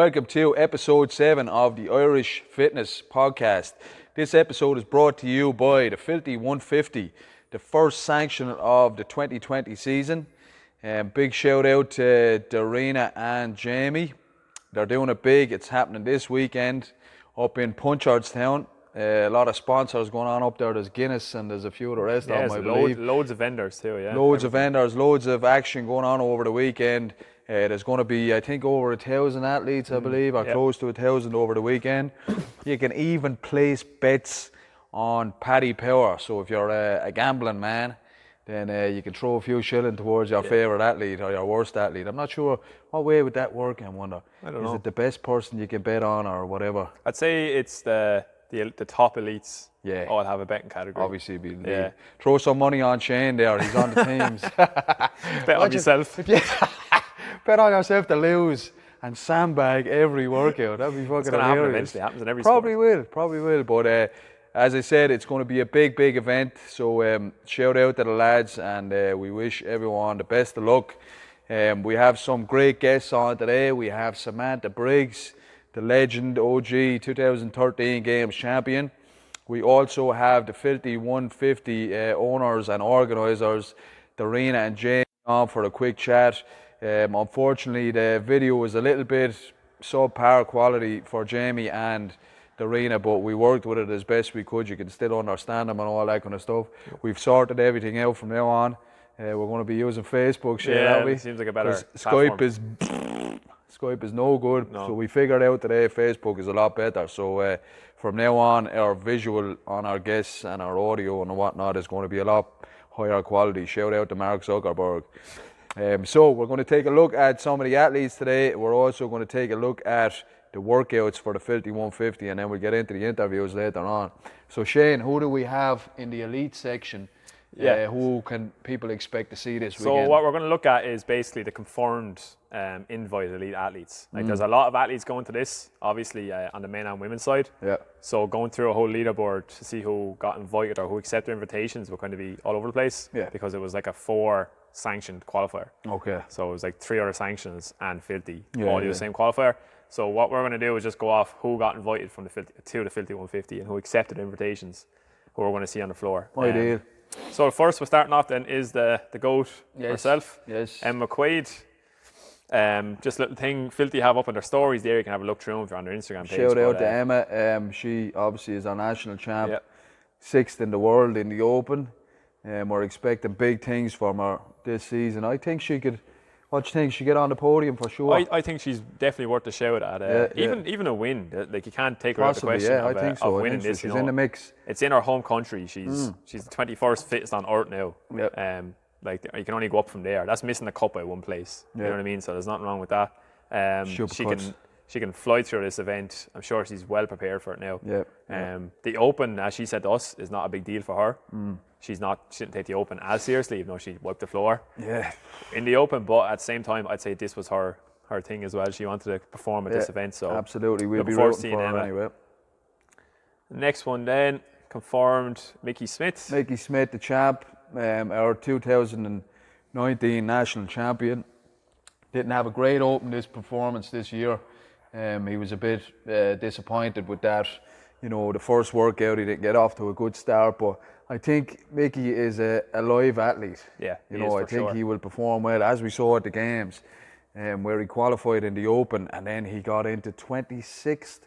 welcome to episode 7 of the Irish Fitness Podcast. This episode is brought to you by the Filthy 150, the first sanction of the 2020 season. Big shout out to Darina and Jamie. They're doing it big. It's happening this weekend up in Punchardstown. A lot of sponsors going on up there. There's Guinness and there's a few of the rest of them, I believe. Loads of vendors too, yeah. Loads of vendors, loads of action going on over the weekend. There's going to be, I think, over 1,000 athletes, I believe, or close to 1,000 over the weekend. You can even place bets on Paddy Power. So if you're a gambling man, then you can throw a few shilling towards your favourite athlete or your worst athlete. I'm not sure what way would that work, I wonder. I don't know. Is it the best person you can bet on or whatever? I'd say it's the top elites. Yeah. All have a betting category. Obviously, it'd be the lead. Throw some money on Shane there. He's on the teams. Bet on yourself. Bet on yourself to lose and sandbag every workout. That'd be fucking hilarious. It happens in every Probably sport. will. But as I said, it's going to be a big event. So shout out to the lads, and we wish everyone the best of luck. We have some great guests on today. We have Sam Briggs, the legend, OG 2013 Games champion. We also have the Filthy 150 owners and organisers, Darina and Jamie, on for a quick chat. Unfortunately, the video was a little bit subpar quality for Jamie and Darina, but we worked with it as best we could. You can still understand them and all that kind of stuff. We've sorted everything out from now on. We're going to be using Facebook, aren't we? It seems like a better Skype is no good. No. So we figured out today Facebook is a lot better. So from now on, our visual on our guests and our audio and whatnot is going to be a lot higher quality. Shout out to Mark Zuckerberg. So we're going to take a look at some of the athletes today. We're also going to take a look at the workouts for the Filthy 150, and then we'll get into the interviews later on. So Shane, who do we have in the elite section? Who can people expect to see this weekend? So what we're going to look at is basically the confirmed invite elite athletes. Like there's a lot of athletes going to this, obviously on the men and women's side. Yeah. So going through a whole leaderboard to see who got invited or who accepted invitations will kind of be all over the place. Yeah. Because it was like a 4 sanctioned qualifier. Okay. So it was like 3 other sanctions and 50 all do the same qualifier. So what we're going to do is just go off who got invited from the Filthy 150 and who accepted invitations, who we're going to see on the floor. Ideal. So first we're starting off then is the GOAT herself, Emma McQuaid. Just a little thing Filthy have up on their stories there. You can have a look through them if you're on their Instagram page. Shout out to Emma. She obviously is our national champ, 6th in the world in the Open. We're expecting big things from her this season. I think she could. What do you think? She get on the podium for sure. I think she's definitely worth a shout at. Even a win, like you can't take her out of the question I think so. of winning this. She's in the mix. It's in her home country. She's the 21st fittest on earth now. Yep. Like you can only go up from there. That's missing the cup by one place. You know what I mean? So there's nothing wrong with that. She can fly through this event. I'm sure she's well prepared for it now. The Open, as she said to us, is not a big deal for her. She didn't take the Open as seriously, even though she wiped the floor in the Open. But at the same time, I'd say this was her thing as well. She wanted to perform at this event. So absolutely, we'll be rooting for her anyway. The next one then, confirmed Mickey Smith. Mickey Smith, the champ, our 2019 national champion. Didn't have a great Open performance this year. He was a bit disappointed with that. You know, the first workout he didn't get off to a good start, but I think Mickey is a live athlete. Yeah, I think he will perform well, as we saw at the games, where he qualified in the Open and then he got into 26th.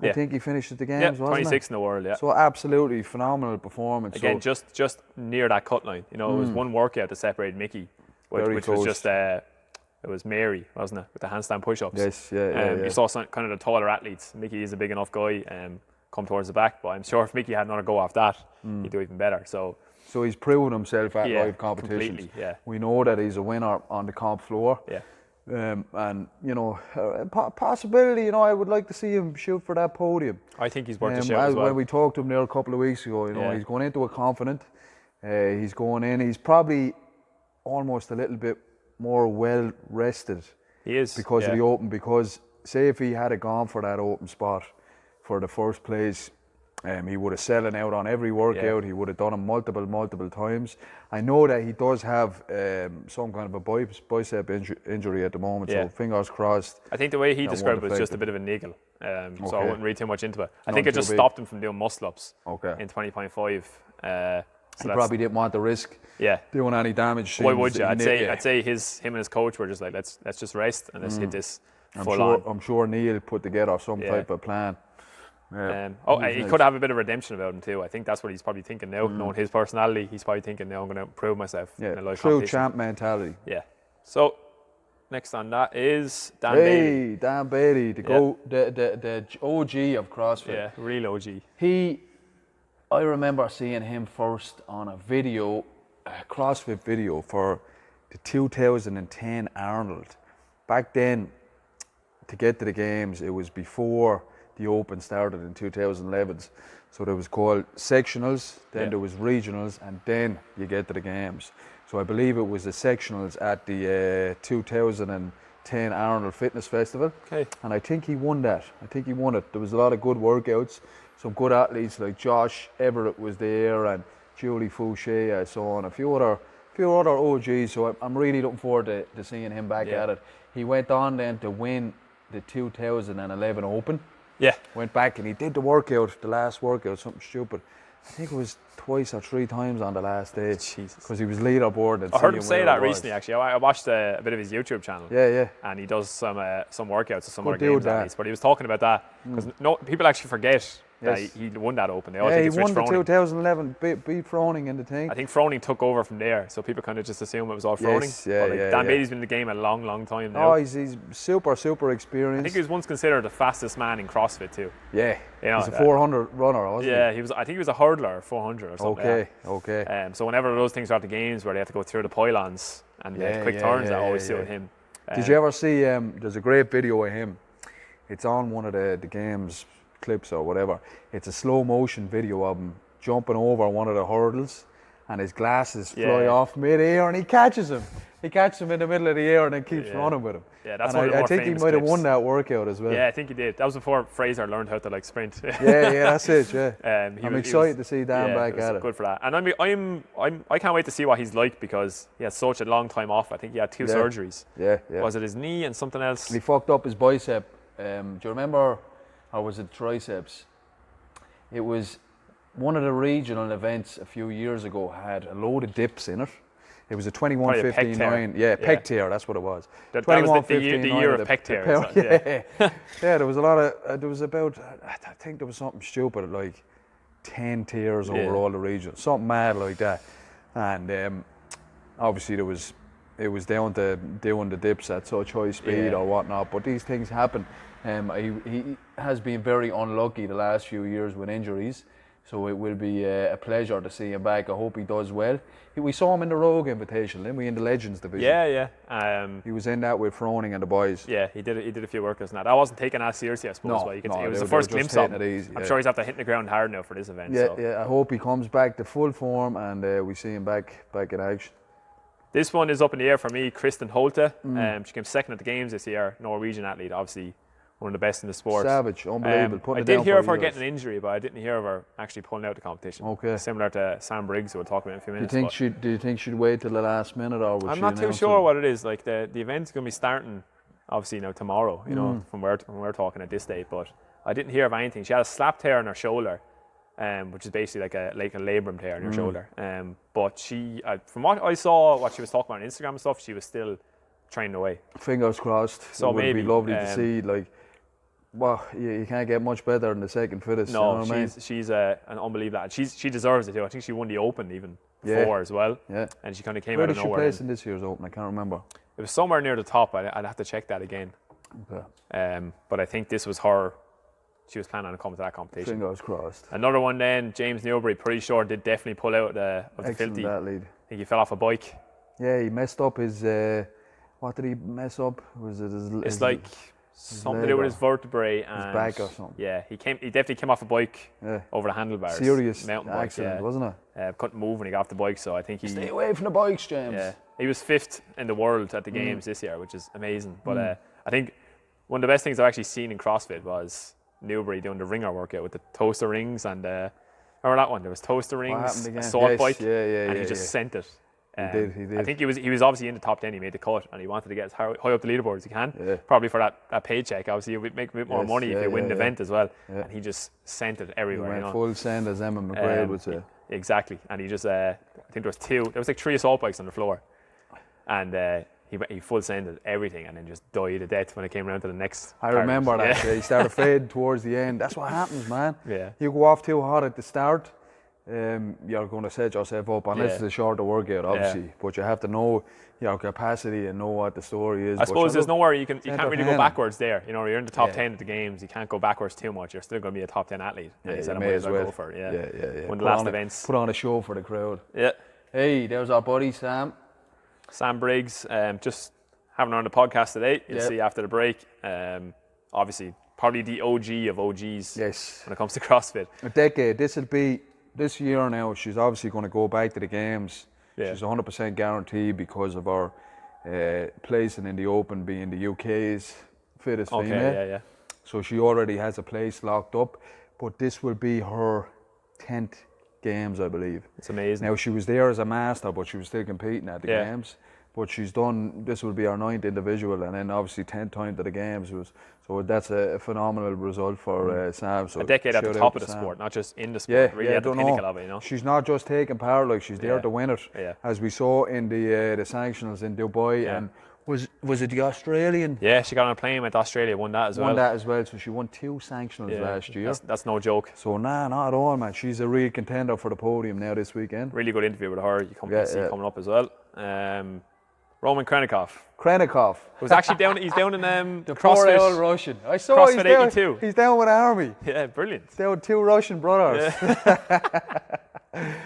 I think he finished at the games, wasn't 26th in the world, So absolutely phenomenal performance. Again, just near that cut line. You know, it was one workout that separated Mickey, which was just it was Mary, wasn't it, with the handstand push-ups. Yes, You saw some kind of the taller athletes. Mickey is a big enough guy. Come towards the back, but I'm sure if Mickey had another go off that, he'd do even better. So he's proven himself at live competitions. Completely, We know that he's a winner on the comp floor. And you know, possibility. You know, I would like to see him shoot for that podium. I think he's worth a shout as well. When we talked to him there a couple of weeks ago, you know, he's going into it confident. He's going in. He's probably almost a little bit more well rested. He is because of the Open. Because say if he had gone for that Open spot for the first place, He would have selling out on every workout. He would have done them multiple times. I know that he does have some kind of a bicep injury at the moment, so fingers crossed. I think the way he described it was just a bit of a niggle, so I wouldn't read too much into it. I think it just stopped him from doing muscle-ups in 20.5. So he probably didn't want the risk doing any damage. Why would you? I'd say him and his coach were just like, let's just rest and let's hit this full on. I'm sure Neil put together some type of plan. He could have a bit of redemption about him too. I think that's what he's probably thinking now. Knowing his personality, he's probably thinking now I'm going to prove myself in a live true competition. champ mentality. Yeah. So next on that is Dan Bailey. Dan Bailey, the OG of CrossFit. Yeah, real OG. I remember seeing him first on a video, a CrossFit video for the 2010 Arnold. Back then, to get to the games, it was before the Open started in 2011. So there was called sectionals, then there was regionals, and then you get to the games. So I believe it was the sectionals at the 2010 Arnold Fitness Festival. Okay. And I think he won that. There was a lot of good workouts. Some good athletes like Josh Everett was there, and Julie Fouché, I saw, and a few other OGs. So I'm really looking forward to seeing him back at it. He went on then to win the 2011 Open. Yeah. Went back and he did the last workout, something stupid. I think it was twice or three times on the last day. Jesus. Because he was leaderboard. I heard him say that recently, actually. I watched a bit of his YouTube channel. Yeah. And he does some workouts with some other games athletes. But he was talking about that. Because people actually forget that he won that Open. They all think it's he won Rich the 2011, beat Froning in the thing. I think Froning took over from there, so people kind of just assume it was all Froning. Dan Bailey's been in the game a long time now. Oh, he's super experienced. I think he was once considered the fastest man in CrossFit too. Yeah, he's a 400 runner, wasn't he? Yeah, I think he was a hurdler, 400 or something. Okay. So whenever those things are at the games where they have to go through the pylons and the quick turns, that always suit him. Did you ever see? There's a great video of him. It's on one of the games clips or whatever. It's a slow motion video of him jumping over one of the hurdles, and his glasses fly off mid-air, and he catches him. He catches him in the middle of the air and then keeps running with him. Yeah, that's and one of the more I think he might have won that workout as well. Yeah, I think he did. That was before Fraser learned how to sprint. yeah, that's it. Yeah. I'm excited to see Dan back at it. Good for that. And I can't wait to see what he's like, because he had such a long time off. I think he had two surgeries. Yeah. Was it his knee and something else? He fucked up his bicep. Do you remember? Or was it triceps? It was one of the regional events a few years ago had a load of dips in it. It was a 21:59. Pec tear. That's what it was. That was the year of pec tear. There was a lot of. There was about. I think there was something stupid like 10 tears over all the regions. Something mad like that. And obviously it was down to doing the dips at such high speed or whatnot. But these things happen. He has been very unlucky the last few years with injuries, so it will be a pleasure to see him back. I hope he does well. We saw him in the Rogue Invitational, didn't we, in the Legends division? Yeah. He was in that with Froning and the boys. Yeah, he did a few workouts in that. I wasn't taking that seriously, I suppose. It was the first glimpse of him. I'm sure he's after hitting the ground hard now for this event. Yeah. I hope he comes back to full form and we see him back in action. This one is up in the air for me. Kristen Holte. She came second at the games this year. Norwegian athlete, obviously one of the best in the sport. Savage, unbelievable. I did hear of her getting an injury, but I didn't hear of her actually pulling out the competition. Okay. Similar to Sam Briggs, who we'll talk about in a few minutes. Do you think she'd wait till the last minute, or would I'm not too sure what it is. Like the event's going to be starting, obviously tomorrow. From where we're talking at this date, but I didn't hear of anything. She had a slap tear in her shoulder, which is basically like a labrum tear in her shoulder. But she, from what I saw, what she was talking about on Instagram and stuff, she was still training away. Fingers crossed. So it would be lovely to see. Well, you can't get much better than the second fittest. No, she's an unbelievable. She deserves it too. I think she won the Open even before as well. Yeah. And she kind of came out of nowhere. Where did she place in this year's Open? I can't remember. It was somewhere near the top. I'd have to check that again. Okay. But I think this was her. She was planning on coming to that competition. Fingers crossed. Another one then, James Newbury, pretty sure did definitely pull out of the Filthy. Athlete. I think he fell off a bike. Yeah, he messed up his. What did he mess up? Was it his? It's like something to do with his vertebrae and his back or something. Yeah, he definitely came off a bike over the handlebars. Serious mountain accident, bike, wasn't it? Couldn't move when he got off the bike, so I think he stay away from the bikes, James. Yeah, he was 5th in the world at the games this year, which is amazing. But I think one of the best things I've actually seen in CrossFit was Newbury doing the ringer workout with the toaster rings and remember that one? There was toaster rings, again? assault bike, Yeah, and he just sent it. He did. I think he was obviously in the top 10. He made the cut, and he wanted to get as high up the leaderboard as he can. Yeah. Probably for that paycheck. Obviously, you would make a bit more money if you win the event as well. Yeah. And he just sent it everywhere. He went full send, as Emma McGrail would say. Exactly. And he just, I think there was like 3 assault bikes on the floor, and he full sended everything, and then just died to death when it came around to the next. I remember that. He started fading towards the end. That's what happens, man. Yeah. You go off too hot at the start. You're going to set yourself up, unless it's a shorter workout, obviously. But you have to know your capacity and know what the story is. I suppose there's nowhere you can't really go backwards there. You know, you're in the top 10 at the games. You can't go backwards too much. You're still going to be a top 10 athlete. And he said, I may as well go for it. Yeah. One of the last events. Put on a show for the crowd. Yeah. Hey, there's our buddy Sam. Sam Briggs, just having her on the podcast today. You'll see after the break. Obviously, probably the OG of OGs. Yes. When it comes to CrossFit. A decade. This year now, she's obviously going to go back to the games. Yeah. She's 100% guaranteed because of her placing in the Open being the UK's fittest female. Yeah. So she already has a place locked up. But this will be her 10th games, I believe. It's amazing. Now, she was there as a master, but she was still competing at the games. But this will be our 9th individual, and then obviously 10th time to the games. So that's a phenomenal result for Sam. So a decade at the top of the sport, not just in the sport, really at the pinnacle of it, you know. She's not just taking part, like she's there to win it. Yeah. As we saw in the sanctionals in Dubai, and was it the Australian? Yeah, she got on a plane with Australia, won that as well. So she won 2 sanctionals last year. That's no joke. So not at all, man. She's a real contender for the podium now this weekend. Really good interview with her. You see coming up as well. Roman Krenikov. Was actually down. He's down in the CrossFit. Poor old Russian. I saw CrossFit 82. He's down with Army. Yeah, brilliant. He's down with 2 Russian brothers.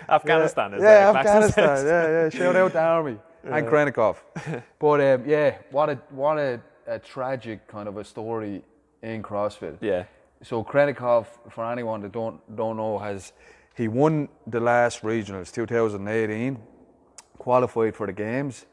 Afghanistan is Afghanistan. Yeah. Shout out to Army and Krenikov. But what a tragic kind of a story in CrossFit. Yeah. So Krenikov, for anyone that don't know, he won the last regionals 2018, qualified for the games.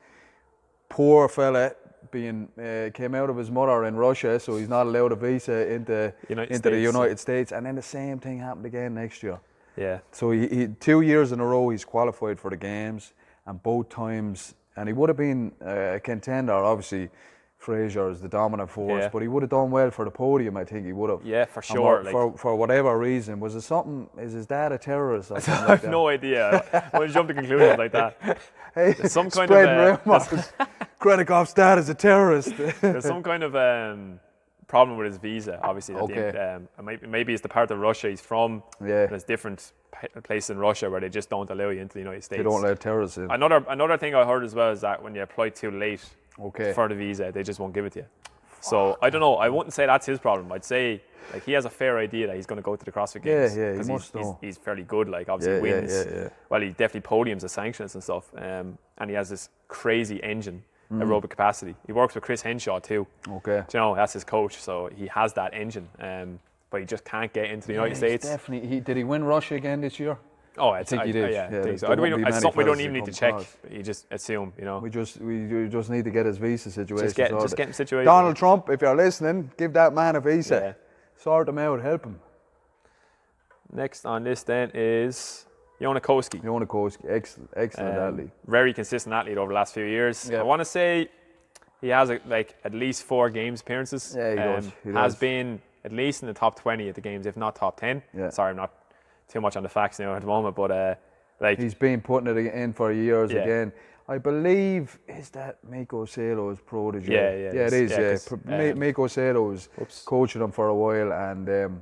Poor fella, came out of his mother in Russia, so he's not allowed a visa into the United States. And then the same thing happened again next year. Yeah. So he 2 years in a row he's qualified for the games, and both times, and he would have been a contender. Obviously, Fraser is the dominant force, but he would have done well for the podium. I think he would have. Yeah, for sure. For whatever reason, was it something? Is his dad a terrorist? Or something I have no idea. I wouldn't jump to conclusions like that. Hey, there's some kind of Krenikov's dad is a terrorist. There's some kind of problem with his visa. Obviously, I think maybe it's the part of Russia he's from. Yeah, there's different places in Russia where they just don't allow you into the United States. They don't let terrorists in. Another thing I heard as well is that when you apply too late for the visa, they just won't give it to you. So I don't know. I wouldn't say that's his problem. I'd say he has a fair idea that he's going to go to the CrossFit Games. Yeah, he must know. He's fairly good. Obviously wins. Yeah. Well, he definitely podiums at sanctions and stuff. And he has this crazy engine, aerobic capacity. He works with Chris Henshaw too. Okay. Do you know, that's his coach. So he has that engine. But he just can't get into the United States. Definitely. Did he win Russia again this year? Oh, I think he did. It's something we don't even need to check. You just assume, We just need to get his visa situation sorted. Just get him situated. Donald Trump, if you're listening, give that man a visa. Yeah. Sort him out, help him. Next on this then is Jonakowski. Excellent athlete. Very consistent athlete over the last few years. Yeah. I want to say he has at least 4 games appearances. Yeah, he does. Has been at least in the top 20 at the games, if not top 10. Yeah. Sorry, I'm not too much on the facts now at the moment, but he's been putting it in for years again. I believe, is that Miko Salo's protege? Yeah, it is. Miko Salo was coaching him for a while, and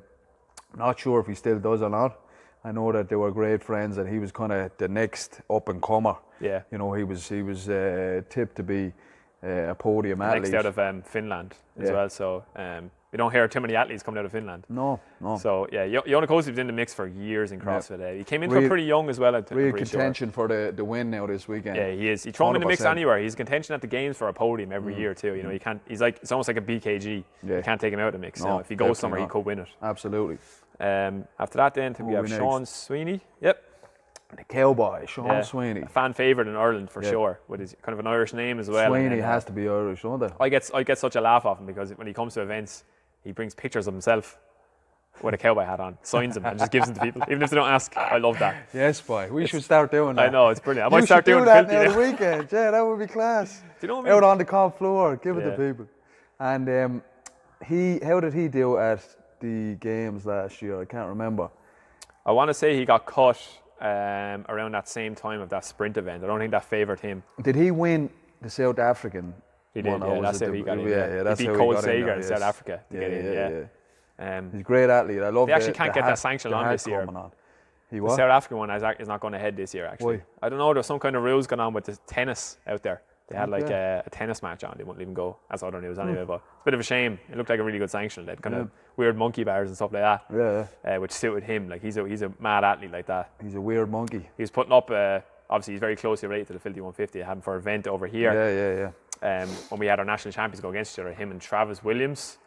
not sure if he still does or not. I know that they were great friends, and he was kind of the next up and comer. Yeah, he was tipped to be a podium athlete. Next out of Finland as well. So we don't hear too many athletes coming out of Finland. No. So Jonakowski was in the mix for years in CrossFit. Yeah. He came in for pretty young as well. Real contention for the win now this weekend. Yeah, he is. You throw him in the mix anywhere. He's contention at the games for a podium every year too. You can't. It's almost like a BKG. Yeah. You can't take him out of the mix. No, if he goes somewhere, he could win it. Absolutely. After that, then we have Sean Sweeney. Yep. The cowboy, Sean Sweeney. A fan favourite in Ireland for sure, with his kind of an Irish name as well. Sweeney has to be Irish, don't they? I get such a laugh off him because when he comes to events, he brings pictures of himself with a cowboy hat on, signs them and just gives them to people, even if they don't ask. I love that. Yes, boy. We should start doing that. I know, it's brilliant. I might start do doing that filthy now the weekend. Yeah, that would be class. Do you know what I mean? Out on the comp floor, give it to people. And how did he do at the games last year? I can't remember. I want to say he got cut around that same time of that sprint event. I don't think that favoured him. Did he win the South African? He did, yeah. That's how he got in. Yeah, that's he beat how Cole he got Sager in South Africa to get in. He's a great athlete. I love. They actually can't get that sanction on this year. The South African one is not going ahead this year. Actually, why? I don't know. There's some kind of rules going on with the tennis out there. They had like a tennis match on. They wouldn't even go. That's other news anyway. But it's a bit of a shame. It looked like a really good sanction. They had kind of weird monkey bars and stuff like that. Which suited him. Like he's a mad athlete like that. He's a weird monkey. He was putting up. Obviously, he's very closely related to the Filthy 150. I had him for an event over here. When we had our national champions go against each other, him and Travis Williams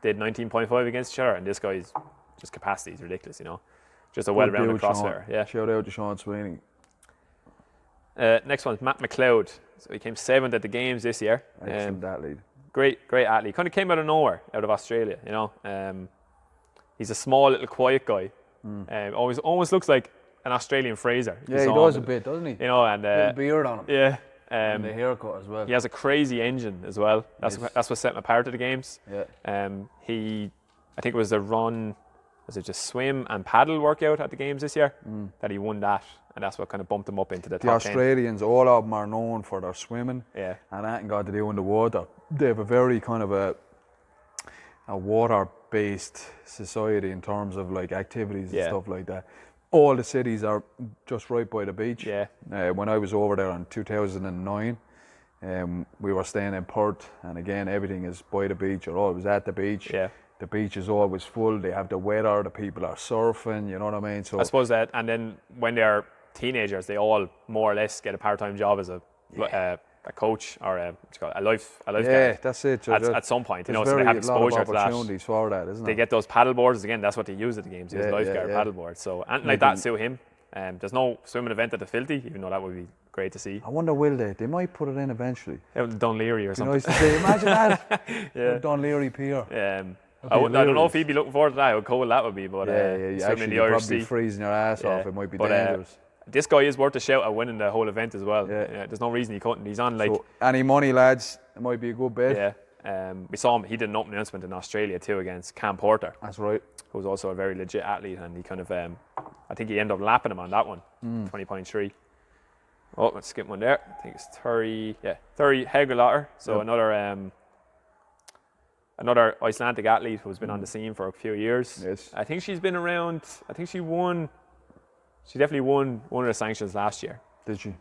did 19.5 against each other, and this guy's just capacity is ridiculous, you know. Just a well-rounded CrossFitter. Yeah. Shout out to Sean Sweeney. Next one is Matt McLeod. So he came 7th at the games this year. Excellent athlete. Great athlete. Kind of came out of nowhere, out of Australia, you know. He's a small, little, quiet guy. Almost looks like an Australian Fraser. Yeah, he does a bit, doesn't he? You know, and little beard on him. Yeah. And the haircut as well. He has a crazy engine as well. That's what set him apart at the games. Yeah. I think it was the run, was it just swim and paddle workout at the games this year that he won that, and that's what kind of bumped him up into the top 10. Australians, all of them are known for their swimming. Yeah. And that ain't got to do in the water. They have a very kind of a water-based society in terms of like activities and stuff like that. All the cities are just right by the beach. Yeah. When I was over there in 2009, we were staying in Perth, and again, everything is by the beach or always at the beach. Yeah. The beach is always full. They have the weather. The people are surfing. You know what I mean? So I suppose that, and then when they're teenagers, they all more or less get a part-time job as a coach or a lifeguard. Yeah, that's it. At some point, you know, so they have exposure to that. Opportunities for that, isn't it? They get those paddle boards again. That's what they use at the games. Use lifeguard paddle boards. So and like that suit him. There's no swimming event at the Filthy, even though that would be great to see. I wonder will they? They might put it in eventually. Dunleary or something. Nice to see. Imagine that. Dunleary Pier. I don't know if he'd be looking forward to that. How cool that would be, but swimming in the Irish Sea. Probably freezing your ass off. It might be dangerous. This guy is worth a shout at winning the whole event as well. There's no reason he couldn't. He's on like. So any money, lads? It might be a good bet. Yeah. We saw him. He did an open announcement in Australia too against Cam Porter. That's right. Who's also a very legit athlete, and he kind of, I think he ended up lapping him on that one. 20.3. Oh, let's skip one there. I think it's Thuri Hegelater. So another Icelandic athlete who's been on the scene for a few years. Yes. I think she's been around. I think she won. She definitely won one of the sanctions last year. Did she?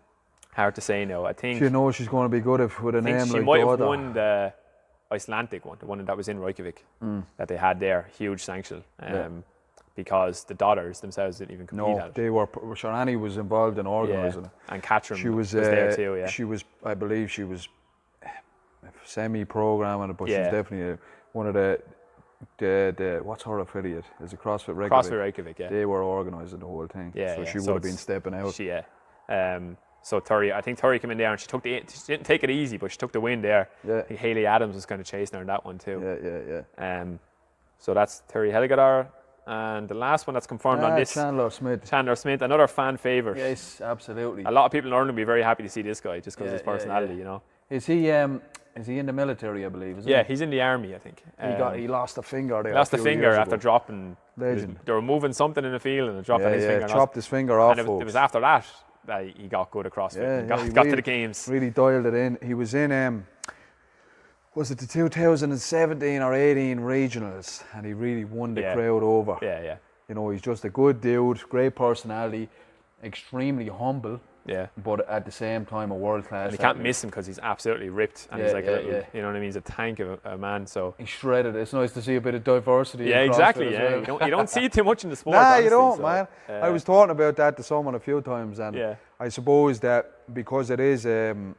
Hard to say now. I think. She knows she's going to be good with a name like she might have won the Icelandic one, the one that was in Reykjavik that they had there. Huge sanction. Because the daughters themselves didn't even compete at it. They were. Sure, Annie was involved in organising it. And Catherine was there too. Yeah. She was. I believe she was semi-programming it, but she's definitely one of the what's her affiliate? Is it CrossFit Reykjavik? CrossFit Reykjavik, yeah. They were organising the whole thing. Yeah, so she would have been stepping out. So I think Thuri came in there and she didn't take it easy, but she took the win there. Yeah. I think Hayley Adams was kind of chasing her in that one too. Yeah. So that's Thuri Helgadar. And the last one that's confirmed on this, Chandler Smith, another fan favourite. Yes, absolutely. A lot of people in Ireland will be very happy to see this guy just because of his personality, you know. Is he in the military, I believe, isn't he? Yeah, he's in the army, I think. He lost a finger there. Lost a finger after dropping. Legend. They were moving something in the field and dropping his finger. Chopped his finger off. And it was after that he got good at CrossFit. He got to the games. Really dialed it in. He was in was it the 2017 or 18 regionals, and he really won the crowd over. Yeah. You know, he's just a good dude, great personality, extremely humble. Yeah. But at the same time, a world class. And you can't miss him because he's absolutely ripped and he's like a little, you know what I mean? He's a tank of a man. So he's shredded. It's nice to see a bit of diversity. Yeah, exactly. Yeah, well. you don't see it too much in the sport. Nah, honestly, you don't, man. I was talking about that to someone a few times, and I suppose that because it is an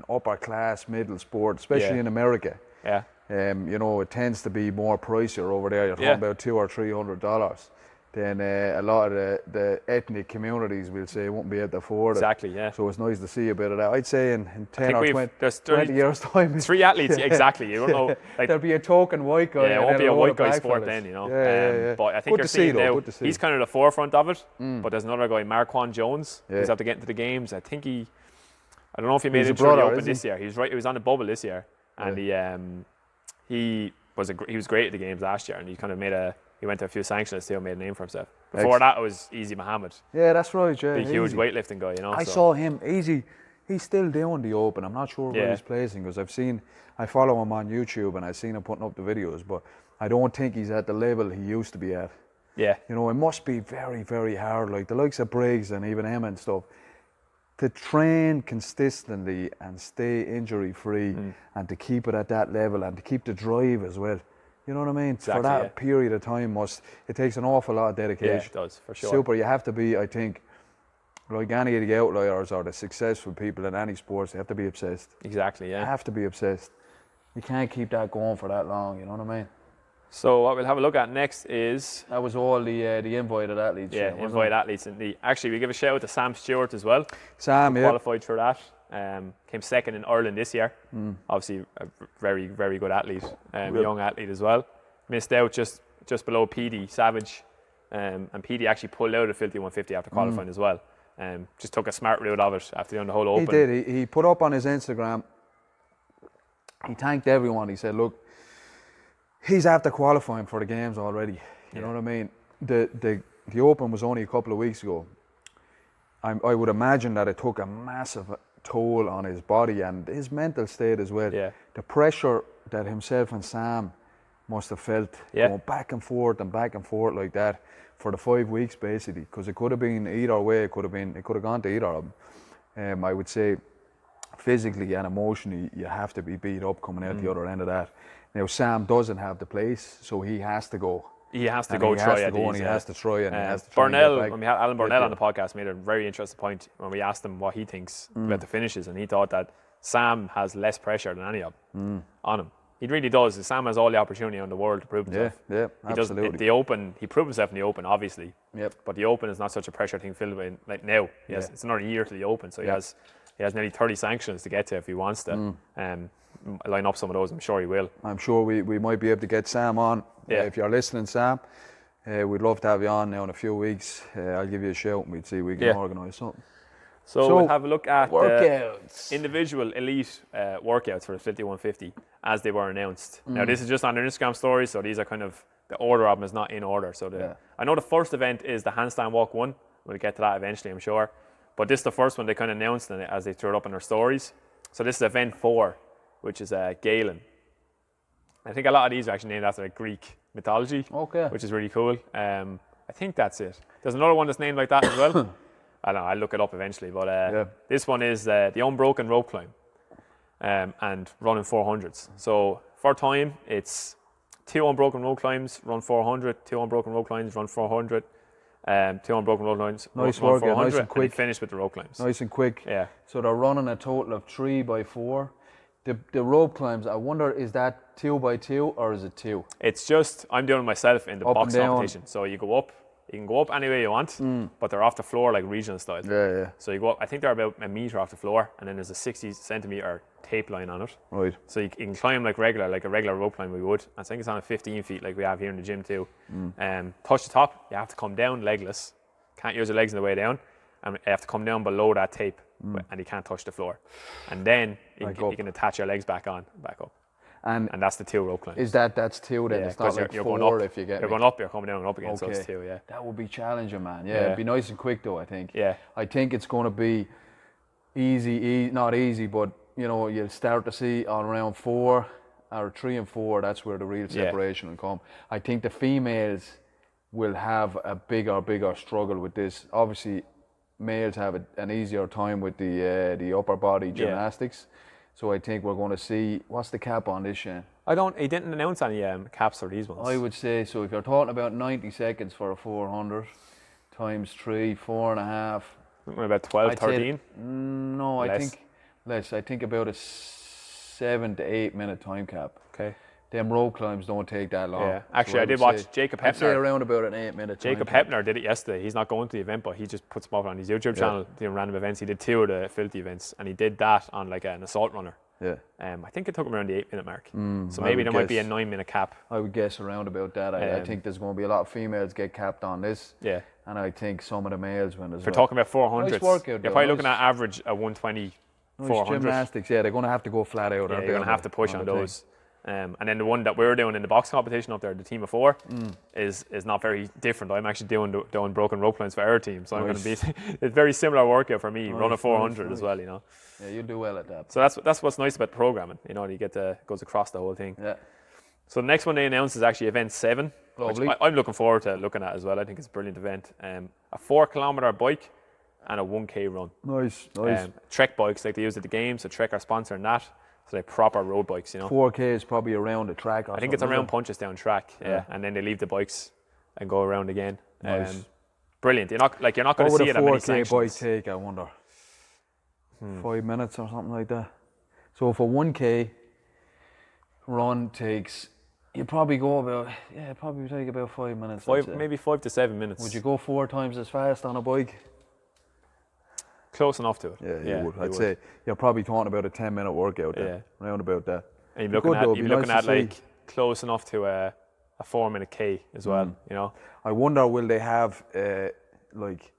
upper class middle sport, especially in America. Yeah. You know, it tends to be more pricier over there. You're talking about $200 or $300. then a lot of the ethnic communities, we'll say, won't be able to afford it. Exactly, yeah. So it's nice to see a bit of that. I'd say in 10 or 20 years' time. 3 athletes, exactly. You don't know. Like, there'll be a token white guy. Yeah, it won't be a white guy sport then, you know. Yeah. But I think you're seeing now, he's kind of the forefront of it. But there's another guy, Marquand Jones, who's have to get into the games. I don't know if he made it through the Open this year. He was on the bubble this year. And he was great at the games last year. And he went to a few sanctions and made a name for himself. Before that, it was Easy Muhammad. Yeah, that's right. Yeah, big, huge weightlifting guy, you know. I saw him. Easy. He's still doing the Open. I'm not sure where he's placing because I follow him on YouTube and I've seen him putting up the videos, but I don't think he's at the level he used to be at. Yeah. You know, it must be very, very hard. Like the likes of Briggs and even Emma and stuff, to train consistently and stay injury free and to keep it at that level and to keep the drive as well. You know what I mean? Exactly, for that period of time, it takes an awful lot of dedication. Yeah, it does, for sure. Super. You have to be, I think, like any of the outliers or the successful people in any sports, they have to be obsessed. Exactly, yeah. You have to be obsessed. You can't keep that going for that long, you know what I mean? So what we'll have a look at next is... That was all the invited athletes. Yeah, invited athletes. Actually, we give a shout out to Sam Stewart as well. Sam, qualified through that. Came second in Ireland this year. Obviously, a very, very good athlete. Young athlete as well. Missed out just below PD Savage. And PD actually pulled out of Filthy 150 after qualifying as well. Just took a smart route of it after doing the whole Open. He did. He put up on his Instagram, he thanked everyone. He said, look, he's after qualifying for the games already. You know what I mean? The Open was only a couple of weeks ago. I would imagine that it took a massive toll on his body and his mental state as well. Yeah. The pressure that himself and Sam must have felt going back and forth like that for the 5 weeks basically, because it could have been either way. It could have gone to either of them. I would say physically and emotionally you have to be beat up coming out the other end of that. Now Sam doesn't have the place, so he has to go. He has to go try it. He has to try and he has to try. When we had Alan Burnell on the podcast, made a very interesting point when we asked him what he thinks about the finishes, and he thought that Sam has less pressure than any of them on him. He really does. Sam has all the opportunity in the world to prove himself. Yeah, absolutely. The Open, he proved himself in the Open, obviously. Yep. But the Open is not such a pressure thing filled with like now. It's another year to the Open, so he has nearly 30 sanctions to get to if he wants to. Line up some of those. I'm sure he will. I'm sure we might be able to get Sam on. If you're listening, Sam, we'd love to have you on now in a few weeks. I'll give you a shout and we'd see if we can organise something. So we'll have a look at workouts. Individual elite workouts for the 5150 as they were announced. Now this is just on their Instagram stories, so these are kind of, the order of them is not in order. So I know the first event is the handstand walk one. We'll get to that eventually, I'm sure. But this is the first one they kind of announced as they threw it up in their stories. So this is event 4, which is Galen. I think a lot of these are actually named after Greek mythology, which is really cool. I think that's it. There's another one that's named like that as well. I don't know, I'll look it up eventually. But this one is the unbroken rope climb and running 400s. So for time, it's 2 unbroken rope climbs, run 400, 2 unbroken rope climbs, run 400, 2 unbroken rope climbs, run 400, nice and quick. And finish with the rope climbs. Nice and quick. Yeah. So they're running a total of 3 by 4. The rope climbs, I wonder, is that 2 by 2 or is it 2? It's just, I'm doing it myself in the box competition. So you can go up any way you want, but they're off the floor like regional style. Yeah. So you go up, I think they're about a metre off the floor, and then there's a 60 centimetre tape line on it. Right. So you can climb like a regular rope climb we would. I think it's on a 15 feet like we have here in the gym too. Touch the top, you have to come down legless. Can't use your legs on the way down. And you have to come down below that tape, and you can't touch the floor. And then you can attach your legs back up. And that's the 2 rope climbs. Is that's 2 then? It's not like you're 4 going up, if you get You're going up, you're coming down and up again, so it's 2, That would be challenging, man. It'd be nice and quick though, I think. Yeah. I think it's going to be not easy, but you know, you'll start to see on round 4 or 3 and 4, that's where the real separation will come. I think the females will have a bigger struggle with this. Obviously, males have an easier time with the upper body gymnastics. So I think we're going to see, what's the cap on this, Shane? He didn't announce any caps for these ones. I would say, so if you're talking about 90 seconds for a 400 times 3, 4.5. About 12, 13? No, less. I think less. I think about a 7 to 8 minute time cap. Okay. them rope climbs don't take that long. Yeah, actually, I did watch Jacob Hepner. I'd say around about an 8 minute. Jacob Hepner did it yesterday. He's not going to the event, but he just puts them up on his YouTube channel, doing random events. He did 2 of the filthy events, and he did that on like an assault runner. Yeah. I think it took him around the 8 minute mark. So maybe there might be a 9 minute cap. I would guess around about that. I think there's going to be a lot of females get capped on this. Yeah. And I think some of the males win as well. We're talking about 400s. Nice workout, you're probably looking at average a 120, 400. Gymnastics, they're going to have to go flat out. Yeah, you're going to have to push on those. And then the one that we're doing in the box competition up there, the team of 4, is not very different. I'm actually doing broken rope lines for our team, so I'm going to be it's a very similar workout for me. Run a 400 as well, you know. Yeah, you do well at that. So that's what's nice about programming, you know. You get goes across the whole thing. Yeah. So the next one they announced is actually event 7, which I'm looking forward to looking at as well. I think it's a brilliant event. A 4-kilometer bike and a 1K run. Nice. Trek bikes like they use at the games. So Trek are sponsoring that. So they're proper road bikes, you know. 4K is probably around the track. I think it's around Punches down track. Yeah. And then they leave the bikes and go around again. Nice. Brilliant. You're not going to see it at many sections. What would a 4K bike take? I wonder. 5 minutes or something like that. So if a 1K run takes, you probably go about, probably take about 5 minutes. Maybe 5 to 7 minutes. Would you go 4 times as fast on a bike? Close enough to it. Yeah, you would. I'd say you're probably talking about a 10-minute workout there, around about that. And you're looking at like close enough to a 4-minute K as well, you know. I wonder, will they have, like,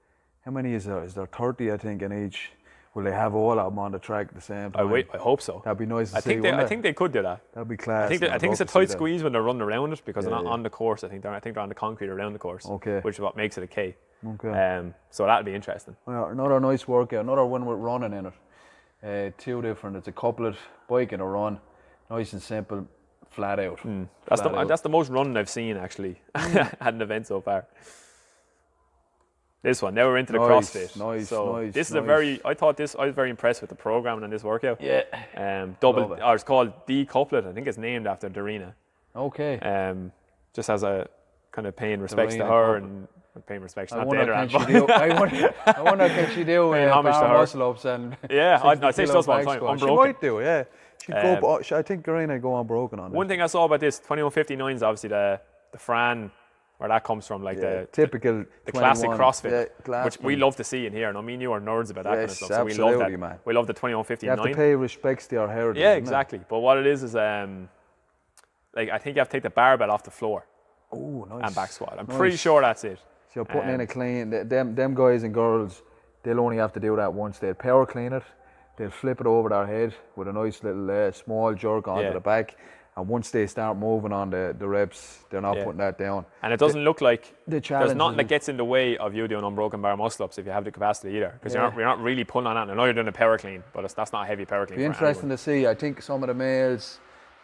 how many is there? Is there 30, I think, in each? Will they have all of them on the track at the same time? I hope so. That'd be nice to see. I think they could do that. That'd be class. I think it's a tight squeeze when they're running around it because they're not on the course. I think they're on the concrete around the course. Okay. Which is what makes it a K. Okay. So that'll be interesting. Yeah, another nice workout. Another one with running in it. 2 different. It's a couplet, bike and a run. Nice and simple, flat out. That's the most running I've seen actually at an event so far. This one. Now we're into the CrossFit. Nice. This is I was very impressed with the programming on this workout. Yeah. It's called The Couplet. I think it's named after Darina. Okay. Just as a kind of paying respects to her and paying respects not I the other I wonder can she do bar muscle ups and I think she does one time. Unbroken. She might do, yeah. I think Darina go unbroken on this. One thing I saw about this 2159 is obviously the Fran, where that comes from, like the typical the classic CrossFit, which we one. Love to see in here. And I mean, you are nerds about that kind of stuff, so we love that. Man. We love the 2159. You have to pay respects to your heritage. Yeah, exactly. But what it is like I think you have to take the barbell off the floor. Oh, nice. And back squat. I'm pretty sure that's it. So you're putting in a clean. Them guys and girls, they'll only have to do that once. They'll power clean it. They'll flip it over their head with a nice little small jerk onto the back. And once they start moving on the reps, they're not putting that down. And it doesn't look like there's nothing that gets in the way of you doing unbroken bar muscle ups if you have the capacity either. Because you're not really pulling on that. I know you're doing a power clean, but that's not a heavy power clean. It'd be interesting to see. I think some of the males,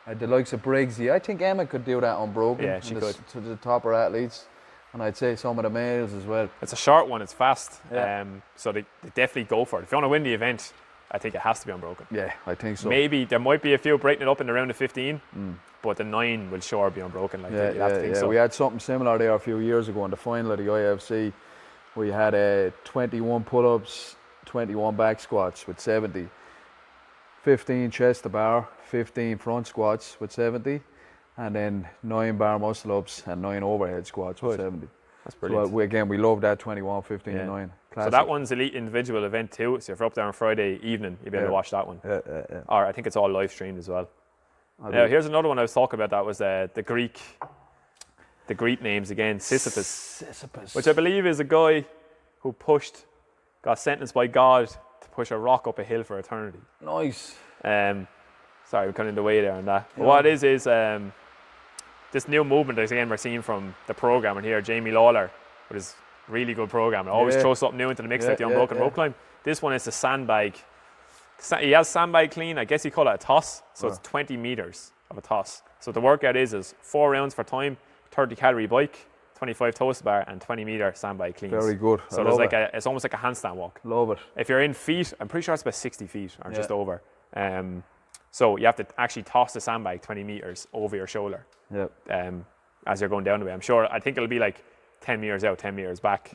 the likes of Briggsy, I think Emma could do that unbroken. Yeah, she could. To the topper athletes. And I'd say some of the males as well. It's a short one, it's fast. Yeah. So they definitely go for it. If you want to win the event, I think it has to be unbroken. Yeah, I think so. Maybe there might be a few breaking it up in the round of 15, but the 9 will sure be unbroken. So. We had something similar there a few years ago in the final of the IFC. We had 21 pull-ups, 21 back squats with 70, 15 chest to bar, 15 front squats with 70, and then 9 bar muscle-ups and 9 overhead squats with 70. That's brilliant. So we love that 21, 15, and 9. Classic. So that one's elite individual event too. So if you're up there on Friday evening, you'll be able to watch that one. Yeah. Or I think it's all live streamed as well. Now here's another one I was talking about. That was the Greek names again. Sisyphus, which I believe is a guy who got sentenced by God to push a rock up a hill for eternity. Nice. Sorry, we're kind of in the way there on that. But what it is this new movement again we're seeing from the programmer here, Jamie Lawler, with his really good program. I always throw something new into the mix, like the unbroken rope climb. This one is a sandbag. He has sandbag clean. I guess you call it a toss. So it's 20 meters of a toss. So the workout is 4 rounds for time, 30 calorie bike, 25 toast bar, and 20 meter sandbag cleans. Very good. So there's it's almost like a handstand walk. Love it. If you're in feet, I'm pretty sure it's about 60 feet or just over. So you have to actually toss the sandbag 20 meters over your shoulder. As you're going down the way. I think it'll be like 10 meters out, 10 meters back.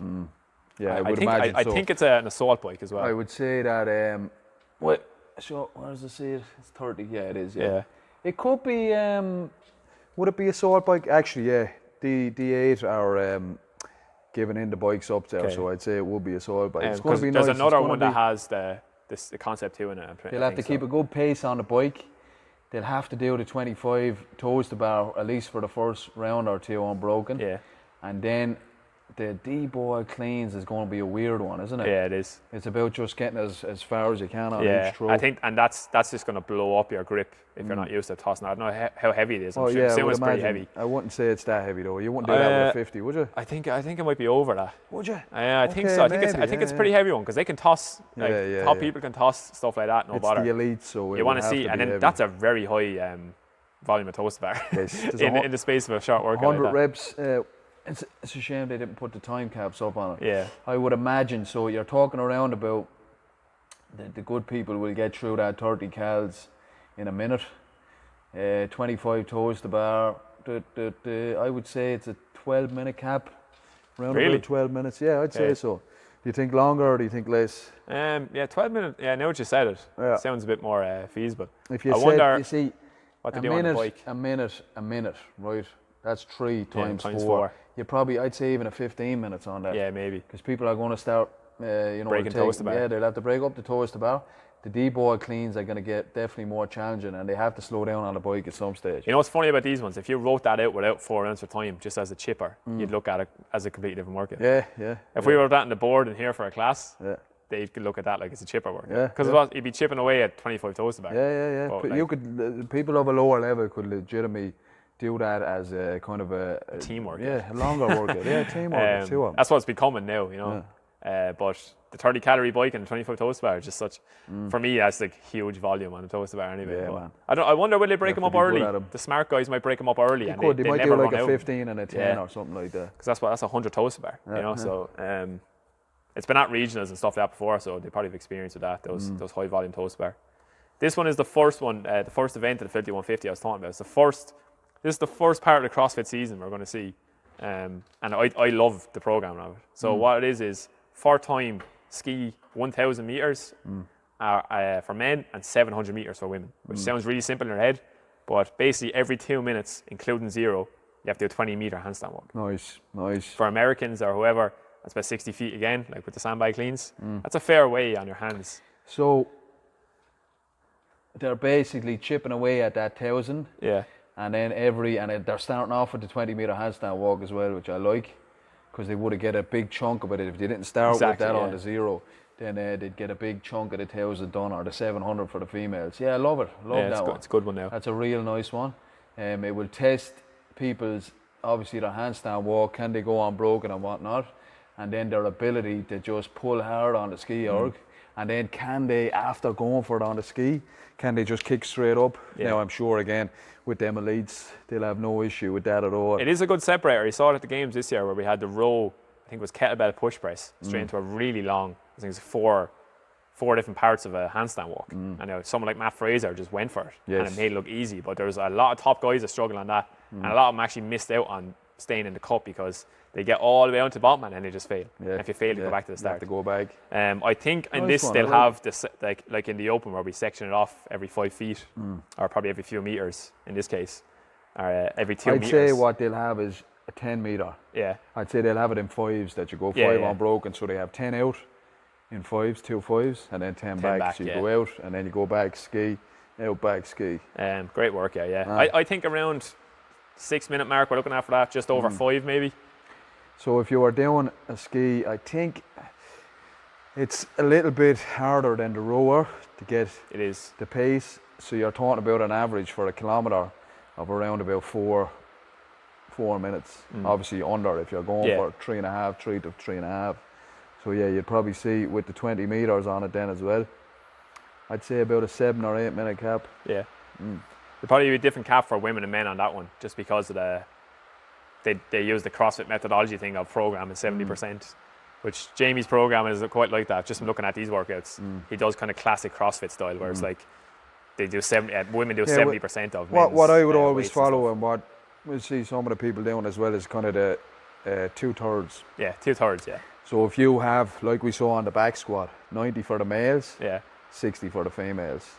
Yeah, I think it's an assault bike as well. I would say that, what does it say? It's 30, yeah, it is, yeah. It could be, Would it be assault bike? Actually, yeah. D8 are giving in the bikes up there, so I'd say it would be assault bike. It's going to be nice. There's another one that has the concept 2 in it. They'll have to keep a good pace on the bike. They'll have to do the 25 toes to bar at least for the first round or two unbroken. Yeah. And then the D-boy cleans is going to be a weird one, isn't it? Yeah, it is. It's about just getting as far as you can on each throw. I think, and that's just going to blow up your grip if you're not used to tossing. I don't know how heavy it is. I'm assuming it's pretty heavy. I wouldn't say it's that heavy though. You wouldn't do that with a 50, would you? I think it might be over that. Would you? Yeah, I think so. I think it's a pretty heavy one because they can toss. Top people can toss stuff like that. No bother. It's the elite, so you want to see, and then that's a very high volume of toast bar in the space of a short workout. 100 reps. It's a shame they didn't put the time caps up on it. Yeah. I would imagine. So you're talking around about the good people will get through that 30 cals in a minute. 25 toes to bar. I would say it's a 12-minute cap. Around about 12 minutes. Yeah, I'd say so. Do you think longer or do you think less? 12 minutes. Yeah, now what you said it. Sounds a bit more feasible. If you you see, what they do on the bike. A minute, right? That's 3 times 4. You probably, I'd say even a 15 minutes on that. Yeah, maybe. Because people are going to start, breaking toes to bar. Yeah, they'll have to break up the toes to bar. The D-boy cleans are going to get definitely more challenging, and they have to slow down on the bike at some stage. You know what's funny about these ones? If you wrote that out without 4 ounces of time, just as a chipper, you'd look at it as a completely different workout. Yeah. If we wrote that on the board in here for a class, they could look at that like it's a chipper workout. Yeah. Because you'd be chipping away at 25 toes to bar. Yeah. But you could, people of a lower level could legitimately do that as a kind of a teamwork. Yeah, a longer workout. Yeah, teamwork too. That's what it's becoming now, you know. But the 30 calorie bike and the 25 toast bar is just such, for me, that's like huge volume on the toast bar anyway. Yeah, man. I wonder will they break them up early? The smart guys might break them up early. They might do like a 15 and a 10 or something like that. Because that's 100 toast bar, you know. So it's been at regionals and stuff like that before, so they probably have experience with that. Those high volume toast bar. This one is the first one, the first event of the Filthy 150 I was talking about. This is the first part of the CrossFit season we're going to see, and I love the program of it. So what it is 4-time ski 1,000 meters for men and 700 meters for women, which sounds really simple in your head, but basically every 2 minutes, including 0, you have to do a 20-meter handstand walk. Nice. For Americans or whoever, that's about 60 feet again, like with the sandbag cleans. That's a fair way on your hands. So they're basically chipping away at that 1,000. Yeah. And then they're starting off with the 20-meter handstand walk as well, which I like, because they would have get a big chunk of it. If they didn't start with that on the 0, then they'd get a big chunk of the 1,000 done, or the 700 for the females. Yeah, I love it. Love that one. It's a good one now. That's a real nice one. It will test people's, obviously, their handstand walk. Can they go unbroken and whatnot? And then their ability to just pull hard on the ski erg. And then can they, after going for it on the ski, can they just kick straight up? Yeah. Now, I'm sure, again, with them elites, they'll have no issue with that at all. It is a good separator. You saw it at the games this year where we had the row, I think it was kettlebell push press, straight into a really long, I think it's four different parts of a handstand walk. And someone like Matt Fraser just went for it. And it made it look easy. But there was a lot of top guys that struggled on that. And a lot of them actually missed out on staying in the cup because they get all the way onto the bottom and then they just fail. And if you fail, you go back to the start. You have to go back. I think in this they'll have this like in the open where we section it off every 5 feet or probably every few meters in this case, or every 2 meters. I'd say what they'll have is a 10 meter. Yeah. I'd say they'll have it in 5s that you go 5 unbroken, so they have 10 out in 5s, 2 5s, and then 10 back. So you go out and then you go back, ski, out, back, ski. Great workout, yeah. I think around 6 minute mark we're looking at for that, just over 5 maybe. So if you were doing a ski, I think it's a little bit harder than the rower to get the pace. So you're talking about an average for a kilometre of around about 4 minutes. Obviously under if you're going for 3.5, 3 to 3.5. So yeah, you'd probably see with the 20 metres on it then as well. I'd say about a 7 or 8 minute cap. Yeah. There'd probably be a different cap for women and men on that one, just because of they use the CrossFit methodology thing of programming 70%, which Jamie's program is quite like that. Just from looking at these workouts, he does kind of classic CrossFit style, where it's like they do women do 70% of men's. What I would always follow and what we see some of the people doing as well is kind of the 2/3. Yeah, 2/3. Yeah. So if you have, like we saw on the back squat, 90 for the males, 60 for the females.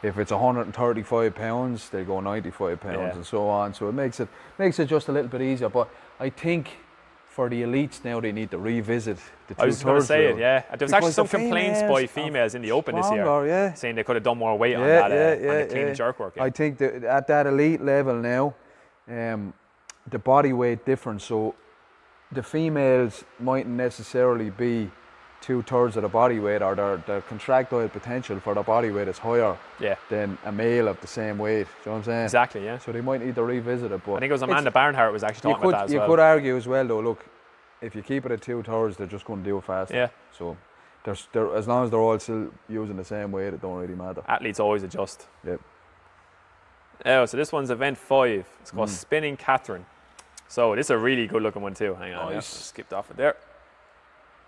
if it's 135 pounds, they go 95 pounds and so on. So it makes it just a little bit easier. But I think for the elites now, they need to revisit the 2/3 I was going to say rule. it, yeah. There was actually some complaints by females in the Open this year, saying they could have done more weight on that on the clean and jerk work. Yeah. I think that at that elite level now, the body weight difference. So the females mightn't necessarily be 2/3 of the body weight, or their contractile potential for the body weight is higher than a male of the same weight. Do you know what I'm saying? Exactly, yeah. So they might need to revisit it. But I think it was Amanda Barnhart was actually talking about that as well. You could argue as well, though, look, if you keep it at 2/3, they're just going to do it faster. Yeah. So as long as they're all still using the same weight, it don't really matter. Athletes always adjust. Yep. Oh, so this one's event 5. It's called Spinning Catherine. So this is a really good looking one too. Hang on, skipped off it there.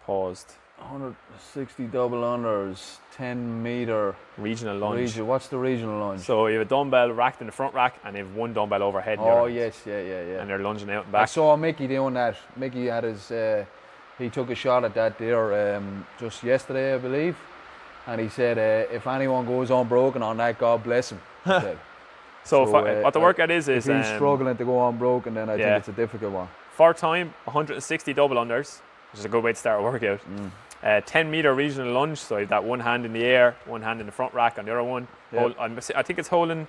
Paused. 160 double unders, 10 meter regional lunge. What's the regional lunge? So you have a dumbbell racked in the front rack, and you have one dumbbell overhead. Oh yes, yeah. And they're lunging out and back. I saw Mickey doing that. Mickey had his, he took a shot at that there just yesterday, I believe, and he said, if anyone goes unbroken on that, God bless him. He said. So what the workout is if he's struggling to go unbroken, then I think it's a difficult one. For time, 160 double unders, which is a good way to start a workout. 10 meter regional lunge, so you have that one hand in the air, one hand in the front rack on the other one. Yep. I think it's holding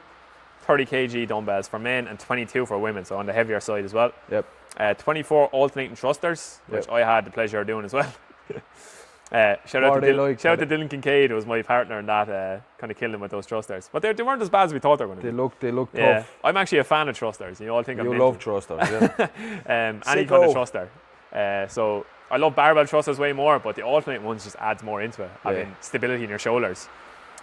30 kg dumbbells for men and 22 for women, so on the heavier side as well. Yep. 24 alternating thrusters, which I had the pleasure of doing as well. Shout out to Dylan Kincaid, who was my partner in that, kind of killed him with those thrusters. But they weren't as bad as we thought they were going to be. They look tough. I'm actually a fan of thrusters. You know, I think you love thrusters, yeah. Any kind of thruster. So I love barbell thrusters way more, but the alternate ones just adds more into it, having stability in your shoulders.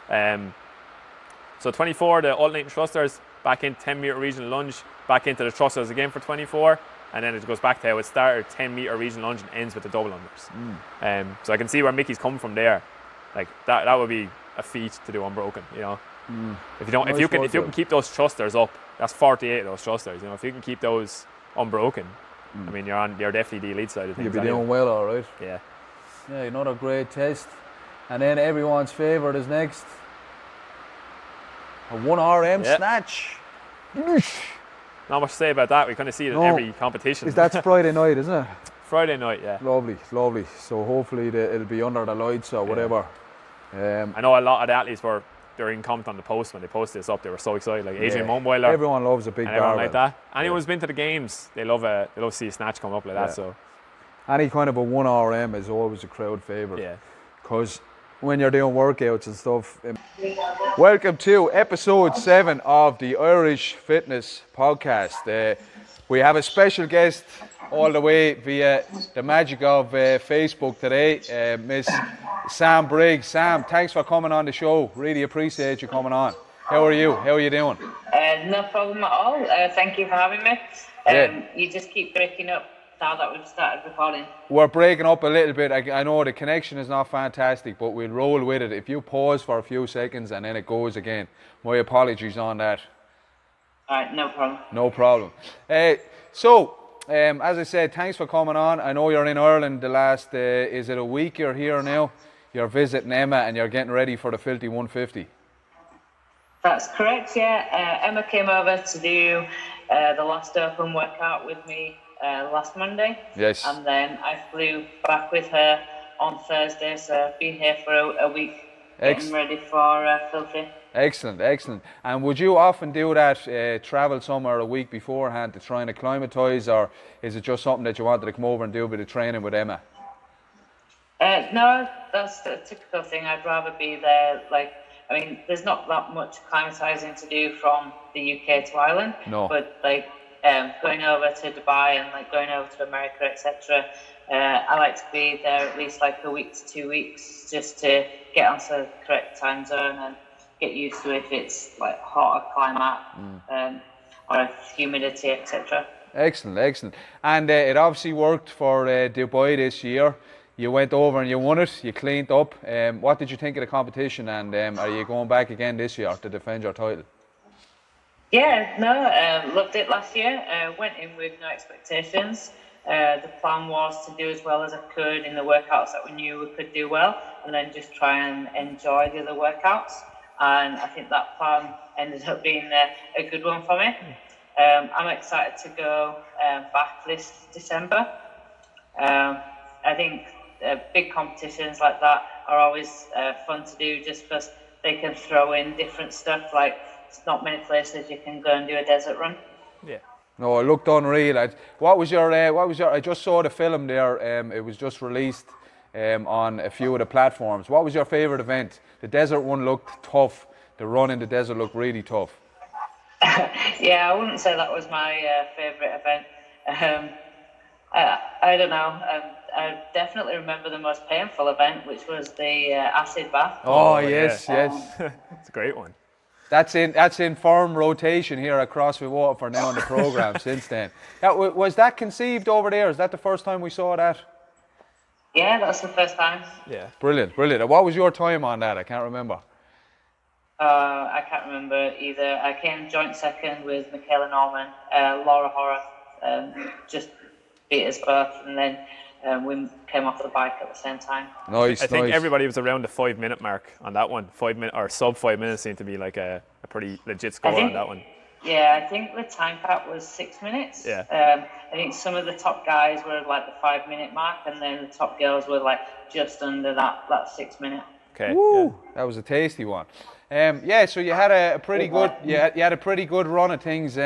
So 24, the alternating thrusters, back in 10 meter regional lunge, back into the thrusters again for 24, and then it goes back to how it started, 10 meter regional lunge, and ends with the double unders. So I can see where Mickey's come from there. Like that would be a feat to do unbroken, you know. If you can keep those thrusters up, that's 48 of those thrusters. You know, if you can keep those unbroken, I mean, you're definitely the elite side of things. You'll be doing well, all right. Yeah. Yeah, another great test. And then everyone's favourite is next. A 1RM snatch. Not much to say about that. We kind of see it in every competition. That's Friday night, isn't it? Friday night, yeah. Lovely. So hopefully it'll be under the lights or whatever. I know a lot of the athletes were during comment on the post when they posted this up. They were so excited, like Adrian Mumweiler. Everyone loves a big barbell. Everyone like that. Anyone who's been to the games, they love to see a snatch come up like that. So any kind of a 1RM is always a crowd favourite. Yeah. Because when you're doing workouts and stuff. Welcome to episode 7 of the Irish Fitness Podcast. We have a special guest all the way via the magic of Facebook today, Miss Sam Briggs. Sam, thanks for coming on the show. Really appreciate you coming on. How are you? How are you doing? No problem at all. Thank you for having me. You just keep breaking up now that we've started recording. We're breaking up a little bit. I know the connection is not fantastic, but we'll roll with it. If you pause for a few seconds and then it goes again, my apologies on that. All right, no problem. No problem. As I said, thanks for coming on. I know you're in Ireland the last, is it a week you're here now? You're visiting Emma and you're getting ready for the Filthy 150. That's correct, yeah. Emma came over to do the last open workout with me last Monday. Yes. And then I flew back with her on Thursday, so I've been here for a week getting ready for Filthy. Excellent. And would you often do that, travel somewhere a week beforehand to try and acclimatise, or is it just something that you wanted to come over and do a bit of training with Emma? No, that's the typical thing. I'd rather be there. There's not that much acclimatising to do from the UK to Ireland. No. But going over to Dubai and going over to America, etc. I like to be there at least a week to 2 weeks just to get onto the correct time zone and get used to if it's hotter climate or humidity, etc. Excellent. And it obviously worked for Dubai this year. You went over and you won it. You cleaned up. What did you think of the competition? And are you going back again this year to defend your title? Yeah, loved it last year. Went in with no expectations. The plan was to do as well as I could in the workouts that we knew we could do well, and then just try and enjoy the other workouts. and I think that plan ended up being a good one for me. I'm excited to go back this December. I think big competitions like that are always fun to do, just because they can throw in different stuff. Like, it's not many places you can go and do a desert run. Yeah. No, it looked unreal. What was your? I just saw the film there. It was just released on a few of the platforms. What was your favourite event? The desert one looked tough. The run in the desert looked really tough. Yeah, I wouldn't say that was my favourite event. I don't know. I definitely remember the most painful event, which was the acid bath. Oh yes, yes. It's a great one. That's in firm rotation here at CrossFit Waterford now on the programme since then. Was that conceived over there? Is that the first time we saw that? Yeah, that's the first time. Yeah. Brilliant, brilliant. What was your time on that? I can't remember. I can't remember either. I came joint second with Michaela Norman. Laura Horace just beat us both, and then we came off the bike at the same time. Nice, I think everybody was around the 5 minute mark on that one. 5 minutes or sub 5 minutes seemed to be like a pretty legit score on that one. Yeah, I think the time cap was 6 minutes. Yeah. I think some of the top guys were like the 5 minute mark, and then the top girls were like just under that 6 minute. Okay. Woo, yeah. that was a tasty one. So you had a pretty good you had a pretty good run of things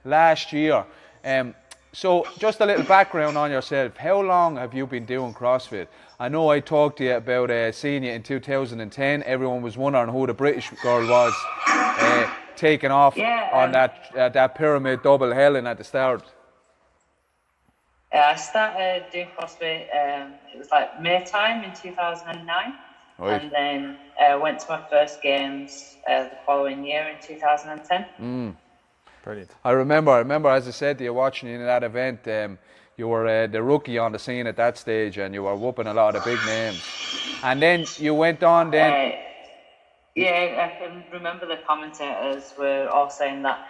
last year. So just a little background on yourself. How long have you been doing CrossFit? I know I talked to you about seeing you in 2010. Everyone was wondering who the British girl was taking off on that pyramid double helling at the start. I started doing CrossFit, it was like May time in 2009. Right. And then went to my first games the following year in 2010. Brilliant. I remember, as I said to you, watching you in that event, you were the rookie on the scene at that stage, and you were whooping a lot of big names. And then you went on then... I can remember the commentators were all saying that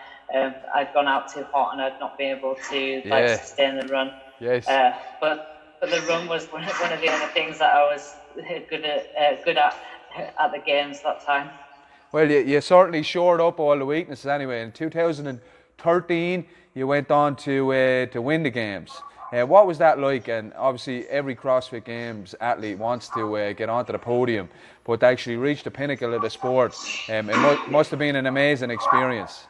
I'd gone out too hot and I'd not been able to sustain the run. Yes. But the run was one of the only things that I was good at the games that time. Well, you certainly shored up all the weaknesses anyway. In 2013, you went on to win the games. What was that like? And obviously, every CrossFit Games athlete wants to get onto the podium, but to actually reach the pinnacle of the sport, it must have been an amazing experience.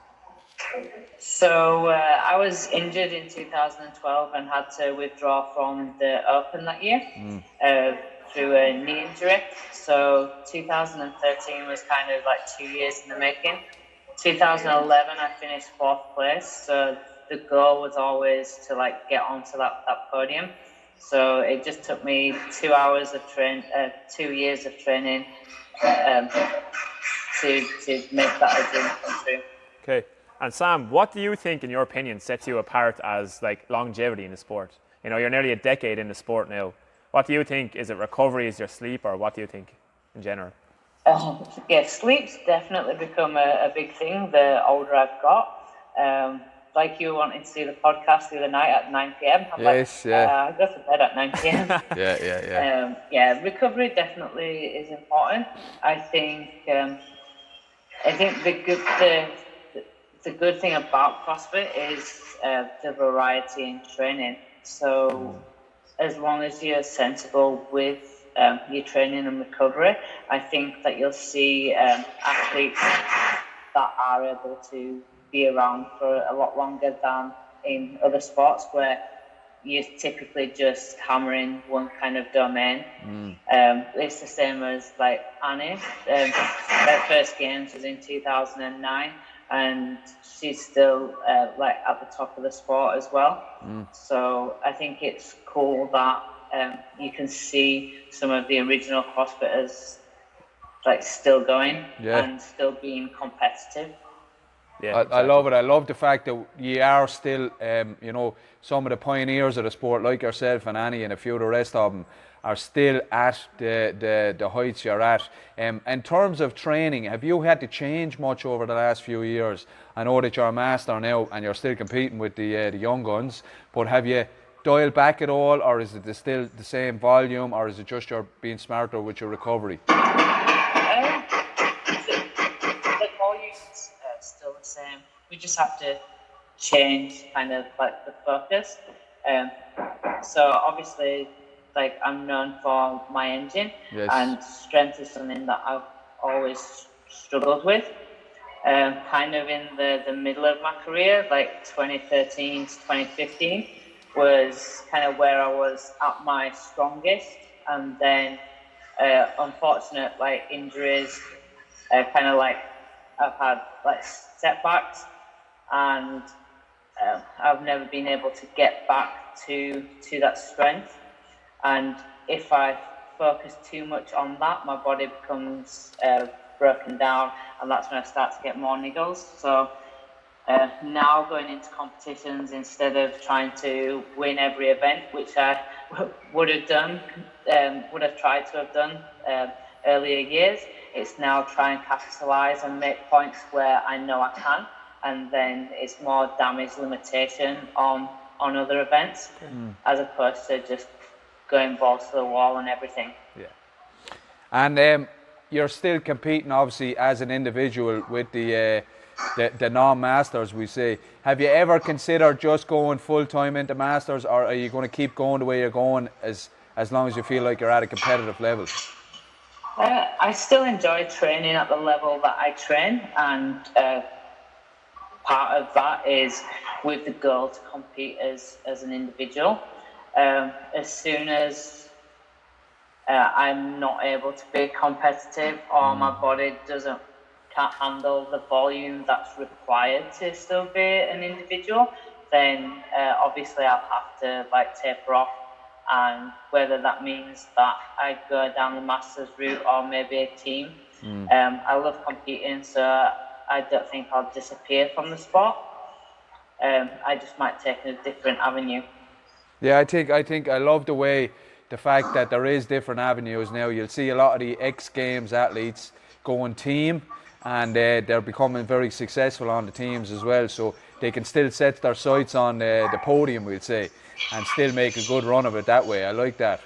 So I was injured in 2012 and had to withdraw from the Open that year through a knee injury. So 2013 was kind of like 2 years in the making. 2011 I finished 4th place. So the goal was always to like get onto that podium. So it just took me 2 years of training to make that a dream come true. Okay. And Sam, what do you think, in your opinion, sets you apart as like longevity in the sport? You know, you're nearly a decade in the sport now. What do you think? Is it recovery? Is your sleep? Or what do you think in general? Sleep's definitely become a big thing the older I've got. Like you wanted to do the podcast the other night at 9 p.m. I go to bed at 9 p.m. Recovery definitely is important. I think the good thing about CrossFit is the variety in training. So as long as you're sensible with your training and recovery, I think that you'll see athletes that are able to be around for a lot longer than in other sports where you're typically just hammering one kind of domain. It's the same as like Annie. Their first games was in 2009, and she's still like at the top of the sport as well. So I think it's cool that you can see some of the original CrossFitters like still going and still being competitive. Yeah, I love it. I love the fact that you are still, some of the pioneers of the sport, like yourself and Annie and a few of the rest of them, are still at the heights you're at. In terms of training, have you had to change much over the last few years? I know that you're a master now and you're still competing with the young guns, but have you dialed back at all, or is it still the same volume, or is it just you're being smarter with your recovery? just have to change kind of like the focus. So obviously, like I'm known for my engine, and strength is something that I've always struggled with. Kind of in the middle of my career, like 2013 to 2015, was kind of where I was at my strongest, and then unfortunate like injuries, kind of like I've had like setbacks, and I've never been able to get back to that strength. And if I focus too much on that, my body becomes broken down, and that's when I start to get more niggles. So now going into competitions, instead of trying to win every event, which I would have tried to have done earlier years, it's now try and capitalise and make points where I know I can, and then it's more damage limitation on other events, as opposed to just going balls to the wall and everything. Yeah. And you're still competing, obviously, as an individual with the non-masters, we say. Have you ever considered just going full-time into masters, or are you going to keep going the way you're going as long as you feel like you're at a competitive level? I still enjoy training at the level that I train, and part of that is with the goal to compete as an individual. As soon as I'm not able to be competitive, or my body can't handle the volume that's required to still be an individual, then obviously I'll have to like taper off, and whether that means that I go down the masters route or maybe a team. I love competing, so I don't think I'll disappear from the sport. I just might take a different avenue. Yeah, I think I love the fact that there is different avenues now. You'll see a lot of the X Games athletes going team, and they're becoming very successful on the teams as well. So they can still set their sights on the podium, we'll say, and still make a good run of it that way. I like that.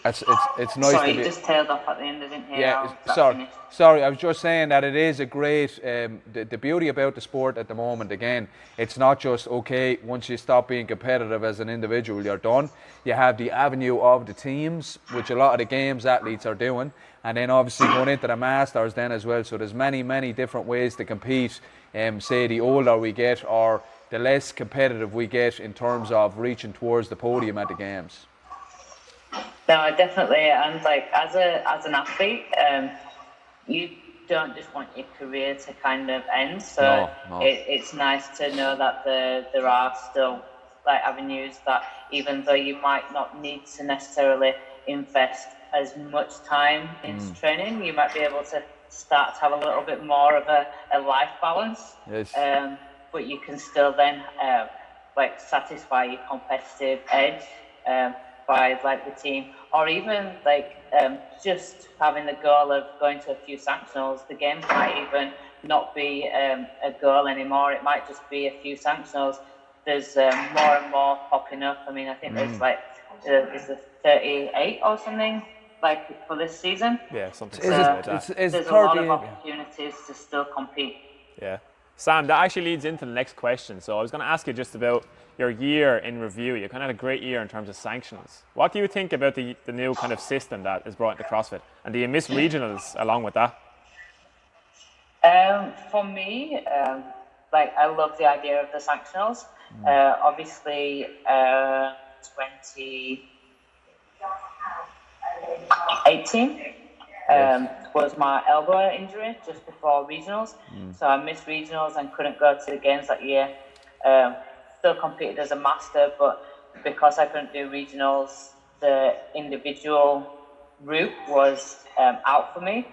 It's nice. Sorry, to be, just tailed off at the end. I didn't hear. Yeah, sorry. I was just saying that it is a great. The beauty about the sport at the moment, again, it's not just okay. Once you stop being competitive as an individual, you're done. You have the avenue of the teams, which a lot of the games athletes are doing, and then obviously going into the masters then as well. So there's many different ways to compete. Say the older we get, or the less competitive we get in terms of reaching towards the podium at the games. No, definitely, and like as an athlete, you don't just want your career to kind of end. So no. It's nice to know that there are still like avenues that, even though you might not need to necessarily invest as much time into training, you might be able to start to have a little bit more of a life balance. Yes. But you can still then like satisfy your competitive edge. By like the team, or even like just having the goal of going to a few sanctionals. The games might even not be a goal anymore. It might just be a few sanctionals. There's more and more popping up. I mean, I think there's like is the 38 or something like for this season. Yeah, something like that. There's a lot of opportunities to still compete. Yeah. Sam, that actually leads into the next question. So I was going to ask you just about your year in review. You kind of had a great year in terms of sanctions. What do you think about the new kind of system that is brought into CrossFit? And do you miss regionals along with that? For me, like I love the idea of the sanctionals. Obviously, 2018 was my elbow injury just before regionals. So I missed regionals and couldn't go to the games that year. Still competed as a master, but because I couldn't do regionals, the individual route was out for me.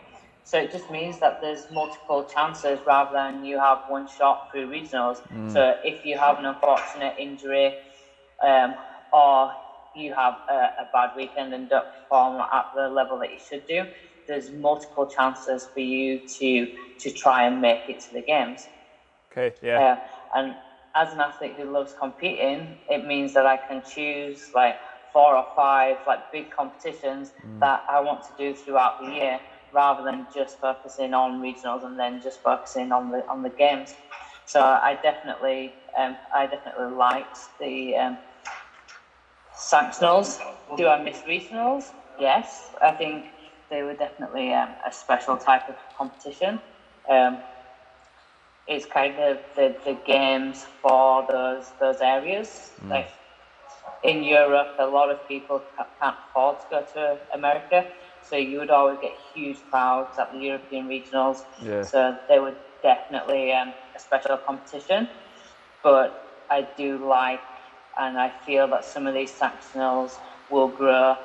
So it just means that there's multiple chances rather than you have one shot through regionals. So if you have an unfortunate injury, or you have a bad weekend and don't perform at the level that you should do, there's multiple chances for you to try and make it to the games. Okay, yeah. And as an athlete who loves competing, it means that I can choose like 4 or 5 like big competitions that I want to do throughout the year. rather than just focusing on regionals and then just focusing on the games. So I definitely liked the sanctionals. Do I miss regionals? Yes, I think they were definitely a special type of competition. It's kind of the games for those areas. Like in Europe, a lot of people can't afford to go to America, so you would always get huge crowds at the European regionals. Yeah. So they were definitely a special competition. But I do like, and I feel that some of these sanctionals will grow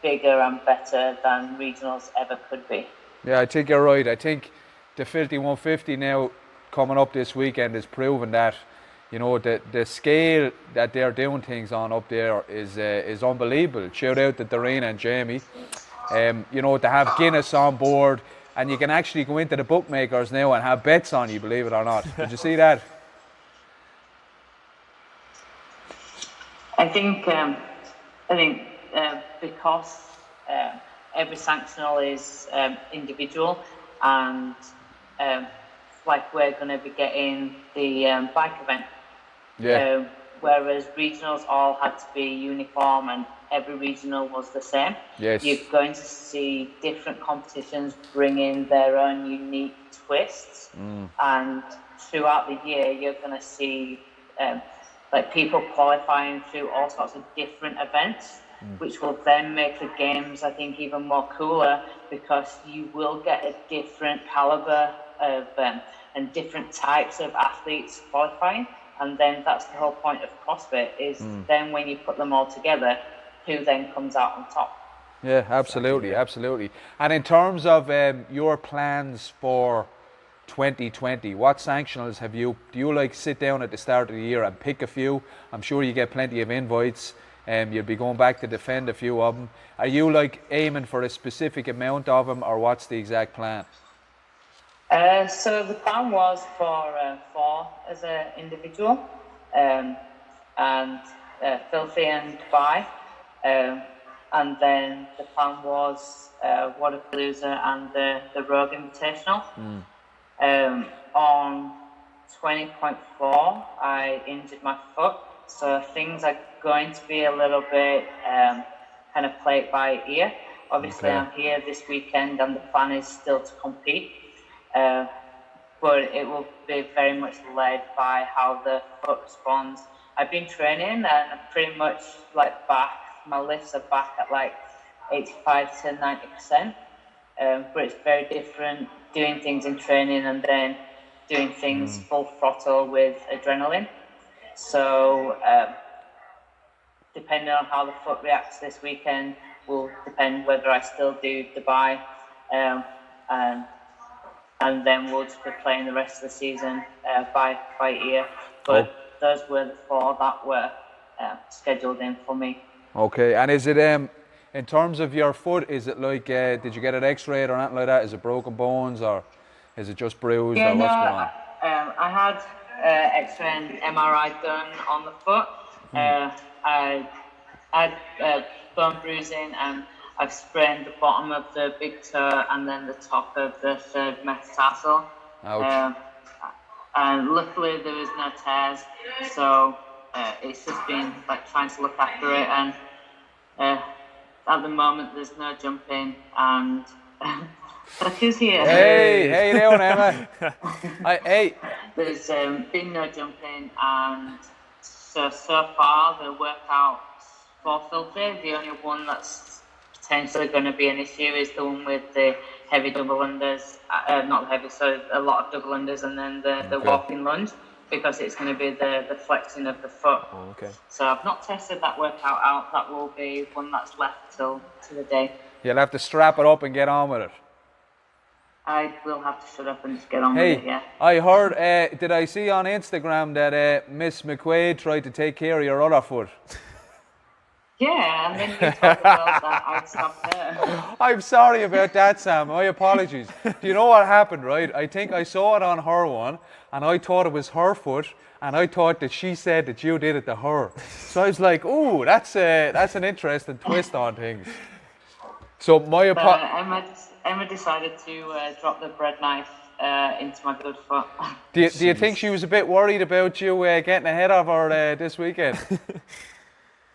bigger and better than regionals ever could be. Yeah, I think you're right. I think the Filthy 150 now coming up this weekend is proving that, you know, the scale that they're doing things on up there is unbelievable. Shout out to Darina and Jamie. You know, to have Guinness on board, and you can actually go into the bookmakers now and have bets on you, believe it or not. Did you see that? I think because every sanctional is individual, and like we're going to be getting the bike event. Yeah. Whereas regionals all had to be uniform and every regional was the same. Yes. You're going to see different competitions bring in their own unique twists, and throughout the year you're going to see like people qualifying through all sorts of different events, which will then make the games, I think, even more cooler, because you will get a different caliber of and different types of athletes qualifying. And then that's the whole point of CrossFit is then when you put them all together, who then comes out on top. Yeah, absolutely, absolutely. And in terms of your plans for 2020, what sanctionals do you like sit down at the start of the year and pick a few? I'm sure you get plenty of invites, and you'll be going back to defend a few of them. Are you like aiming for a specific amount of them, or what's the exact plan? So the plan was for 4 as an individual, and Filthy and Dubai, and then the plan was Waterpalooza and the Rogue Invitational. On 20.4, I injured my foot, so things are going to be a little bit kind of play it by ear. Obviously, I'm here this weekend, and the plan is still to compete. But it will be very much led by how the foot responds. I've been training and I'm pretty much like back, my lifts are back at like 85 to 90%, but it's very different doing things in training and then doing things full throttle with adrenaline. So depending on how the foot reacts this weekend will depend whether I still do Dubai, and then we'll just be playing the rest of the season by ear. But those were the 4 that were scheduled in for me. Okay, and is it in terms of your foot, is it like did you get an X-ray or anything like that? Is it broken bones, or is it just bruised, or what's going on? I had X-ray and MRI done on the foot. I had bone bruising, and I've sprained the bottom of the big toe and then the top of the 3rd metatarsal. Ouch. And luckily there was no tears, so it's just been like trying to look after it. And at the moment there's no jumping, and look who's here. Hey, how you doing, Emma? Hey. There's been no jumping, and so far the workouts for Filthy, the only one that's potentially going to be an issue is the one with the heavy double unders, not heavy, so a lot of double unders, and then the walking lunge, because it's going to be the flexing of the foot. Oh, okay. So I've not tested that workout out. That will be one that's left till to the day. You'll have to strap it up and get on with it. I will have to shut up and just get on with it, yeah. I heard, did I see on Instagram that Miss McQuaid tried to take care of your other foot? Yeah, and then you talk about that, I'd stop there. I'm sorry about that, Sam. My apologies. Do you know what happened, right? I think I saw it on her one, and I thought it was her foot, and I thought that she said that you did it to her. So I was like, ooh, that's an interesting twist on things. So my apologies. Emma decided to drop the bread knife into my good foot. Do you think she was a bit worried about you getting ahead of her this weekend?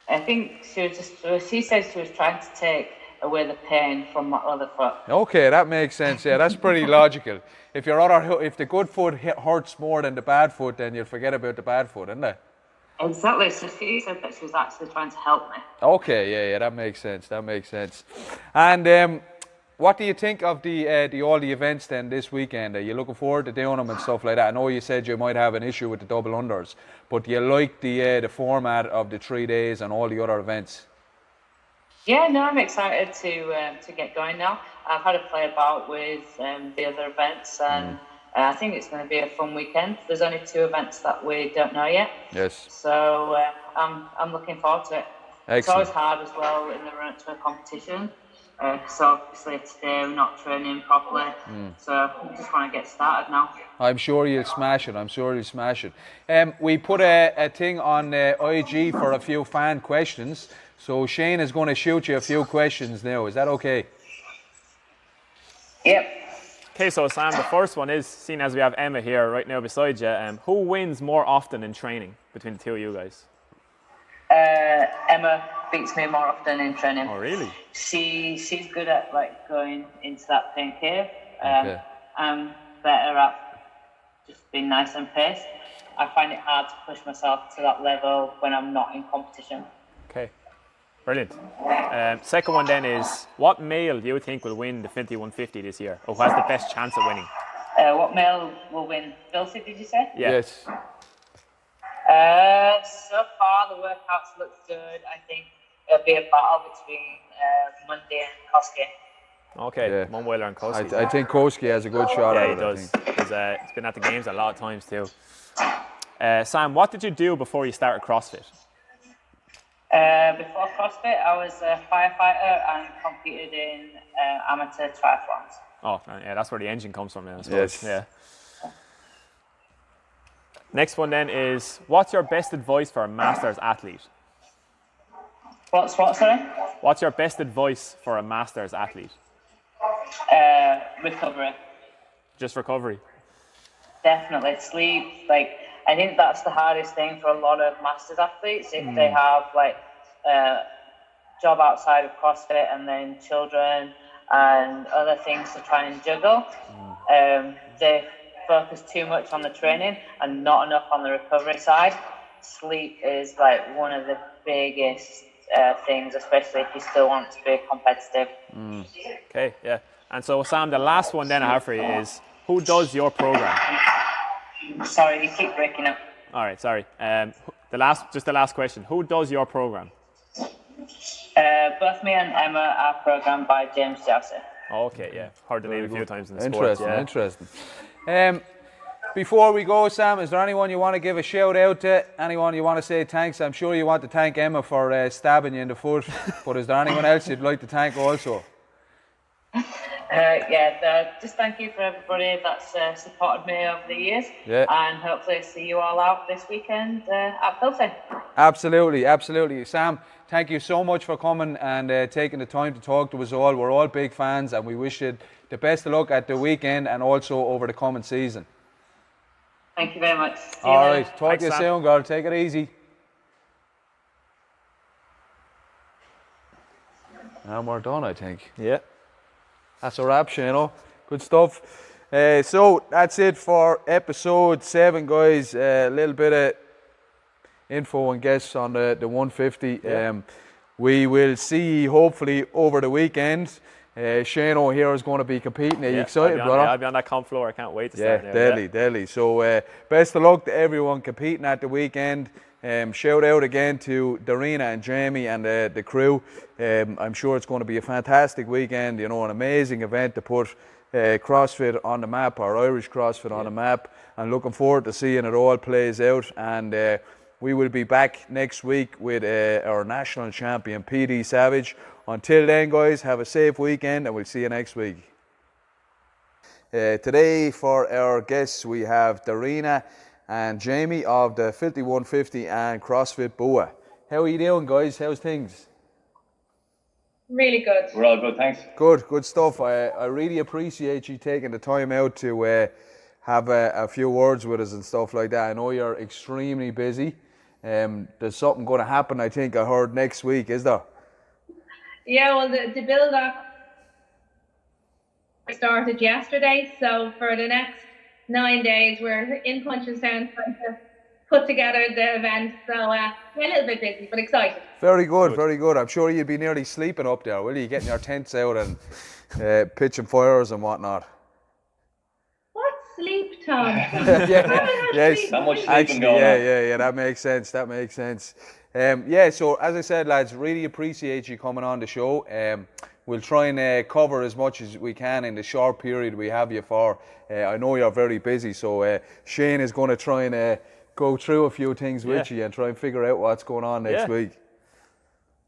I think she said she was trying to take away the pain from my other foot. Okay, that makes sense. Yeah, that's pretty logical. If if the good foot hurts more than the bad foot, then you'll forget about the bad foot, isn't it? Exactly. So she said that she was actually trying to help me. Okay, yeah, that makes sense. That makes sense. And what do you think of all the events then this weekend? Are you looking forward to doing them and stuff like that? I know you said you might have an issue with the double unders, but do you like the format of the 3 days and all the other events? Yeah, no, I'm excited to get going now. I've had a play about with the other events, and I think it's going to be a fun weekend. There's only 2 events that we don't know yet. Yes. So I'm looking forward to it. Excellent. It's always hard as well in the run to a competition. So obviously today we're not training properly. So we just want to get started now. I'm sure you'll smash it. We put a thing on IG for a few fan questions. So Shane is going to shoot you a few questions now. Is that okay? Yep. Okay, so Sam, the first one is, seeing as we have Emma here right now beside you, who wins more often in training between the two of you guys? Emma beats me more often in training. Oh, really? She's good at like going into that pain cave. Okay. I'm better at just being nice and paced. I find it hard to push myself to that level when I'm not in competition. Okay, brilliant. Second one then is, what male do you think will win the 5150 this year, or who has the best chance of winning? What male will win? Filthy, did you say? Yeah. Yes. So far the workouts look good. I think it'll be a battle between Monday and Koski. Okay, Yeah. Munweiler and Koski. I think Koski has a good shot at it. Yeah, he does. He's been at the games a lot of times too. Sam, what did you do before you started CrossFit? Before CrossFit, I was a firefighter and competed in amateur triathlons. Oh, yeah, that's where the engine comes from then, I suppose. Yes. Yeah. Next one then is, what's your best advice for a Masters athlete? What's what, sorry? What's your best advice for a Masters athlete? Recovery. Just recovery? Definitely. Sleep. Like, I think that's the hardest thing for a lot of Masters athletes. If they have like a job outside of CrossFit and then children and other things to try and juggle, they focus too much on the training and not enough on the recovery side. Sleep is like one of the biggest things, especially if you still want to be competitive. Okay, yeah. And so Sam, the last one then I have for you is, who does your program? Sorry, you keep breaking up. All right, sorry. The last question. Who does your program? Both me and Emma are programmed by James Jousey. Oh, okay, yeah. Heard the name a few times in the sport. Interesting. Before we go, Sam, is there anyone you want to give a shout out to? Anyone you want to say thanks? I'm sure you want to thank Emma for stabbing you in the foot, but is there anyone else you'd like to thank also? Just thank you for everybody that's supported me over the years. Yeah. And hopefully see you all out this weekend at Filthy. Absolutely. Sam, thank you so much for coming and taking the time to talk to us all. We're all big fans and we wish you the best of luck at the weekend and also over the coming season. Thank you very much. All right, talk to you soon, girl. Take it easy. And we're done, I think. Yeah. That's a wrap, Shane. Good stuff. So that's it for episode 7, guys. A little bit of info and guests on the 150. Yeah. We will see hopefully over the weekend. Shane here is going to be competing. Are you excited, brother? I'll be on that comp floor. I can't wait to start now. Deadly. So best of luck to everyone competing at the weekend. Shout out again to Darina and Jamie and the crew. I'm sure it's going to be a fantastic weekend. You know, an amazing event to put CrossFit on the map, or Irish CrossFit on the map. And looking forward to seeing it all plays out. And we will be back next week with our national champion, PD Savage. Until then, guys, have a safe weekend and we'll see you next week. Today for our guests, we have Darina and Jamie of the 5150 and CrossFit Boa. How are you doing, guys? How's things? Really good. We're all good, thanks. Good stuff. I really appreciate you taking the time out to have a few words with us and stuff like that. I know you're extremely busy. There's something going to happen, I think I heard next week, is there? Yeah, well, the build up started yesterday, so for the next 9 days we're in Punchestown trying to put together the event. So we're a little bit busy, but excited. Very good, very good. I'm sure you'll be nearly sleeping up there, will you? Getting your tents out and pitching fires and whatnot. What sleep, Tom? Yes. Not much sleeping Actually, going on. yeah. That makes sense. So as I said, lads, really appreciate you coming on the show. We'll try and cover as much as we can in the short period we have you for. I know you're very busy, so Shane is going to try and go through a few things with you and try and figure out what's going on next week.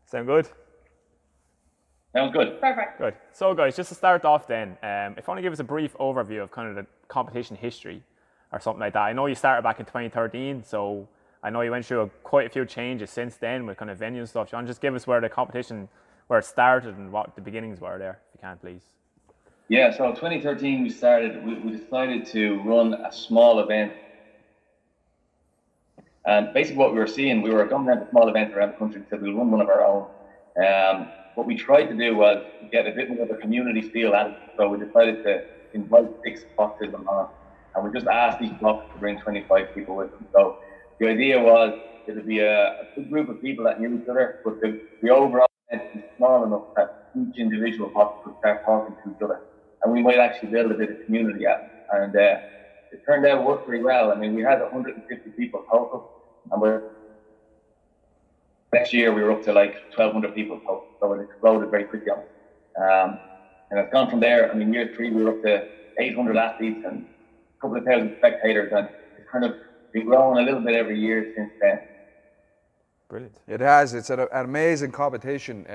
Sound good? Sounds good. Perfect. Good. So guys, just to start off then, if you want to give us a brief overview of kind of the competition history or something like that. I know you started back in 2013, so I know you went through quite a few changes since then with kind of venue and stuff. Do you want to just give us where the competition, where it started and what the beginnings were there, if you can, please? Yeah, so 2013 we started, we decided to run a small event. And basically what we were seeing, we were going around a small event around the country, so we run one of our own. What we tried to do was get a bit more of a community feel at it. So we decided to invite 6 boxes along, and we just asked each box to bring 25 people with them. So the idea was it would be a good group of people that knew each other, but the overall event was small enough that each individual box could start talking to each other. And we might actually build a bit of community at it. And it turned out worked pretty well. I mean, we had 150 people total, and next year we were up to like 1,200 people total, so it exploded very quickly. And it's gone from there. I mean, year 3 we were up to 800 athletes and a couple of thousand spectators, and it's kind of been growing a little bit every year since then. Brilliant. It has. It's an amazing competition.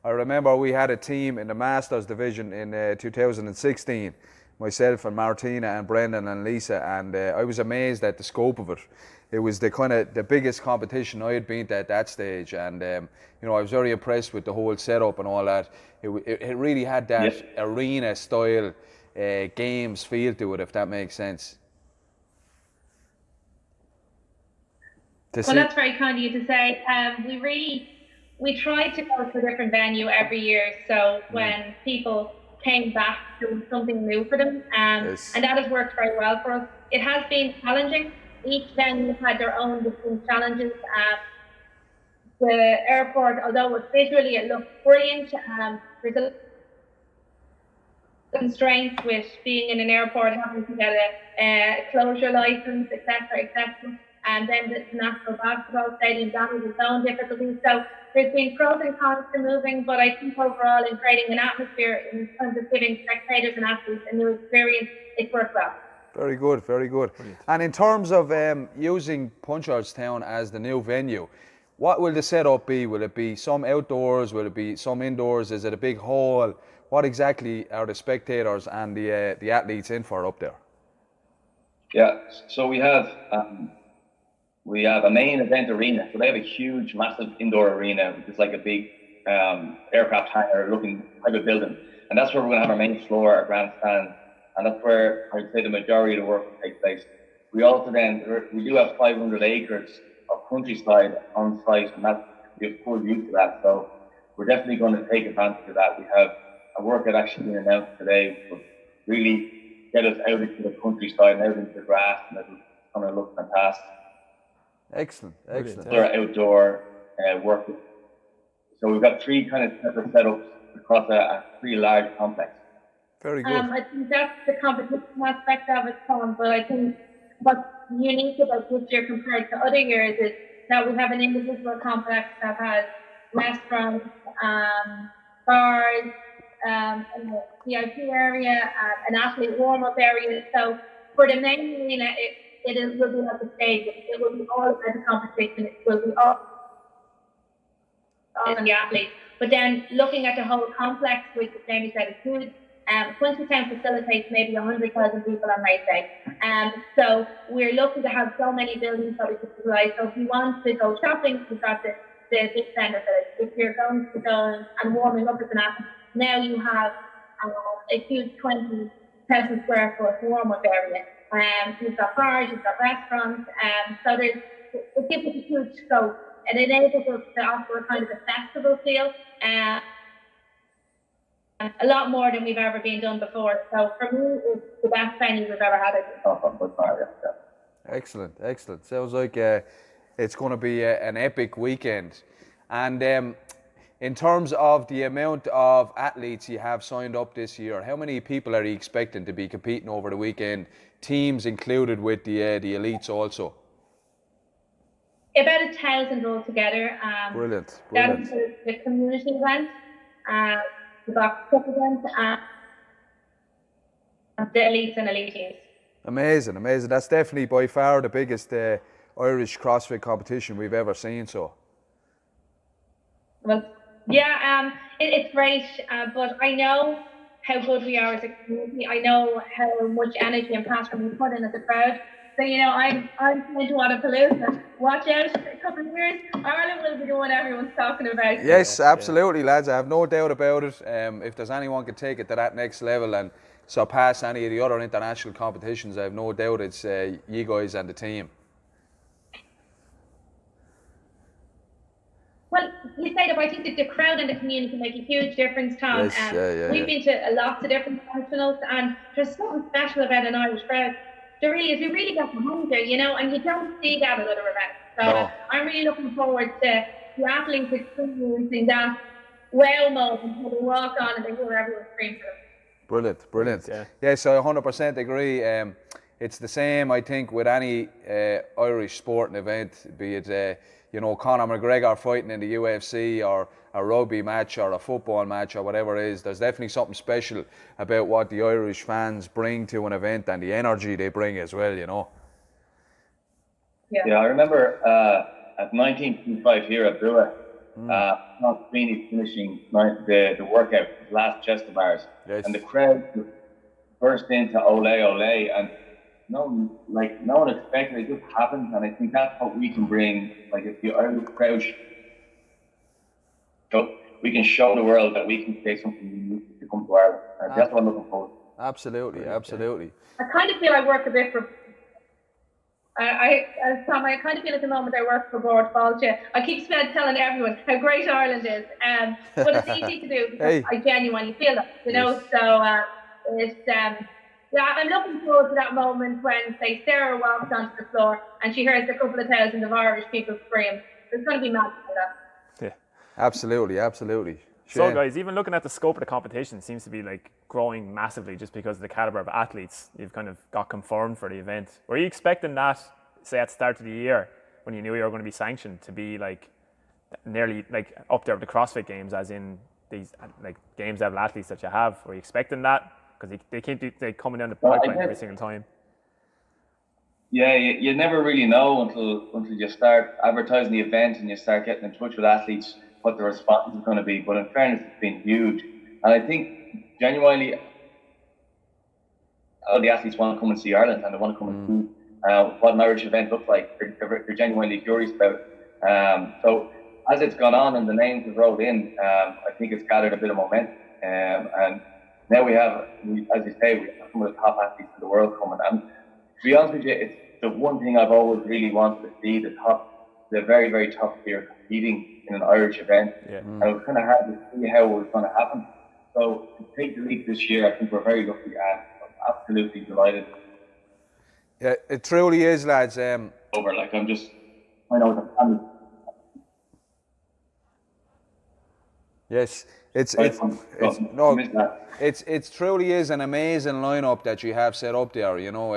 I remember we had a team in the Masters division in 2016, myself and Martina and Brendan and Lisa, and I was amazed at the scope of it. It was the biggest competition I had been to at that stage, and I was very impressed with the whole setup and all that. It really had that arena style games feel to it, if that makes sense. Well, that's very kind of you to say. We tried to go to a different venue every year, so when people came back, there was something new for them, and that has worked very well for us. It has been challenging. Each venue had their own distinct challenges. The airport, although visually it looks brilliant, there's a constraints with being in an airport, having to get a closure license, etc. And then the National Basketball Stadium, that has its own difficulties. So there's been pros and cons to moving, but I think overall in creating an atmosphere in terms of giving spectators and athletes a new experience, it's worked well. Very good, very good. Brilliant. And in terms of using Punchestown as the new venue, what will the setup be? Will it be some outdoors? Will it be some indoors? Is it a big hall? What exactly are the spectators and the athletes in for up there? Yeah, so we have a main event arena. So they have a huge, massive indoor arena, which is like a big aircraft hangar looking type of building. And that's where we're going to have our main floor, our grandstand. And that's where I'd say the majority of the work will take place. We also we do have 500 acres of countryside on site, and that's, we have full use of that. So we're definitely going to take advantage of that. We have a work that actually been announced today, which will really get us out into the countryside and out into the grass, and it'll kind of look fantastic. Excellent. Our outdoor work. So we've got 3 kind of separate setups across a pretty large complex. Very good. I think that's the competition aspect of it, Tom, but I think what's unique about this year compared to other years is that we have an individual complex that has restaurants, bars, a VIP area, an athlete warm-up area. So for the main arena, it will be like a stage. It will be all about the competition. It will be all on the athlete. But then looking at the whole complex, which Jamie said is huge, Punchestown facilitates maybe 100,000 people on race day. So we're lucky to have so many buildings that we can utilize. So if you want to go shopping, we've got the big centre village. if you're going to go and warming up as an athlete, now you have a huge 20,000 square foot warm-up area. You've got bars, you've got restaurants, so it gives us a huge scope. It enables us to offer a kind of a festival feel, a lot more than we've ever been done before. So for me, it's the best venue we've ever had. Excellent, excellent. Sounds like it's going to be an epic weekend. And in terms of the amount of athletes you have signed up this year, how many people are you expecting to be competing over the weekend? Teams included with the elites also? About 1,000 altogether. Brilliant, That brilliant. includes the community event, the box cup event, and the elites and elite teams. Amazing, amazing. That's definitely by far the biggest Irish CrossFit competition we've ever seen. So. Well, yeah, it's great, but I know how good we are as a community. I know how much energy and passion we put in as a crowd. So, you know, I'm going to Waterpalooza. Watch out, a couple of years, Ireland will be the one everyone's talking about. Yes, absolutely, lads. I have no doubt about it. If there's anyone can take it to that next level and surpass any of the other international competitions, I have no doubt it's you guys and the team. Well, you say that, but I think that the crowd and the community make a huge difference, Tom. Yes, we've been to lots of different nationals, and there's something special about an Irish crowd. There really is. We really get behind there, you know, and you don't see that at other events. So No. I'm really looking forward to the athletes experiencing that wow moment when they walk on and they hear everyone scream for them. Brilliant, brilliant. Yeah. Yes, I 100% agree. It's the same, I think, with any Irish sporting event, be it, you know, Conor McGregor fighting in the UFC or a rugby match or a football match or whatever it is. There's definitely something special about what the Irish fans bring to an event and the energy they bring as well, you know. Yeah, I remember at 19.25 here at Brewer, not Sweeney finishing the workout, his last chest of bars, and the crowd burst into ole ole, and no one expected it. It just happened, and I think that's what we can bring. Like if the Irish crowd, so we can show the world that we can create something unique to come to Ireland. And that's what I'm looking forward to. Absolutely, absolutely. I kind of feel I work a bit for. Tom, I kind of feel at the moment I work for Board Fáilte. I keep telling everyone how great Ireland is, but it's easy to do because I genuinely feel it, you know. Yes. So it's yeah, I'm looking forward to that moment when, say, Sarah walks onto the floor and she hears a couple of thousand of Irish people scream. There's going to be magic for that. Yeah, absolutely, absolutely. Sure. So, guys, even looking at the scope of the competition seems to be like growing massively just because of the caliber of athletes you've kind of got confirmed for the event. Were you expecting that, say, at the start of the year when you knew you were going to be sanctioned to be like nearly like up there with the CrossFit Games, as in these like games level athletes that you have? Were you expecting that? Because they coming down the pipeline every single time. Yeah, you never really know until you start advertising the event and you start getting in touch with athletes what the response is going to be. But in fairness, it's been huge, and I think genuinely all the athletes want to come and see Ireland and they want to come and see what an Irish event looks like. They're genuinely curious about it. So as it's gone on and the names have rolled in, I think it's gathered a bit of momentum, and now we have, as you say, we have some of the top athletes in the world coming. And to be honest with you, it's the one thing I've always really wanted to see, the very, very top tier competing in an Irish event. Yeah. And it was kind of hard to see how it was going to happen. So to take the lead this year, I think we're very lucky, and I'm absolutely delighted. Yeah, it truly is, lads. I know the family. Yes, it truly is an amazing lineup that you have set up there. You know,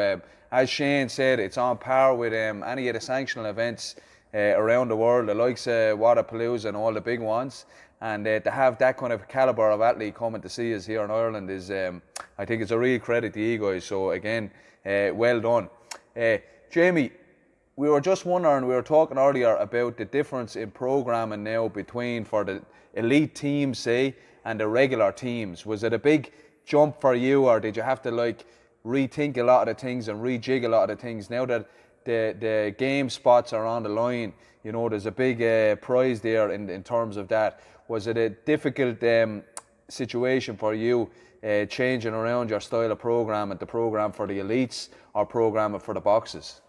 as Shane said, it's on par with any of the sanctional events around the world, the likes of Waterpalooza and all the big ones. And to have that kind of caliber of athlete coming to see us here in Ireland is, I think, it's a real credit to you guys. So again, well done, Jamie. We were just wondering, we were talking earlier about the difference in programming now between for the elite teams, say, and the regular teams. Was it a big jump for you, or did you have to like rethink a lot of the things and rejig a lot of the things now that the game spots are on the line. You know, there's a big prize there in terms of that. Was it a difficult situation for you changing around your style of program and the program for the elites or program for the boxes?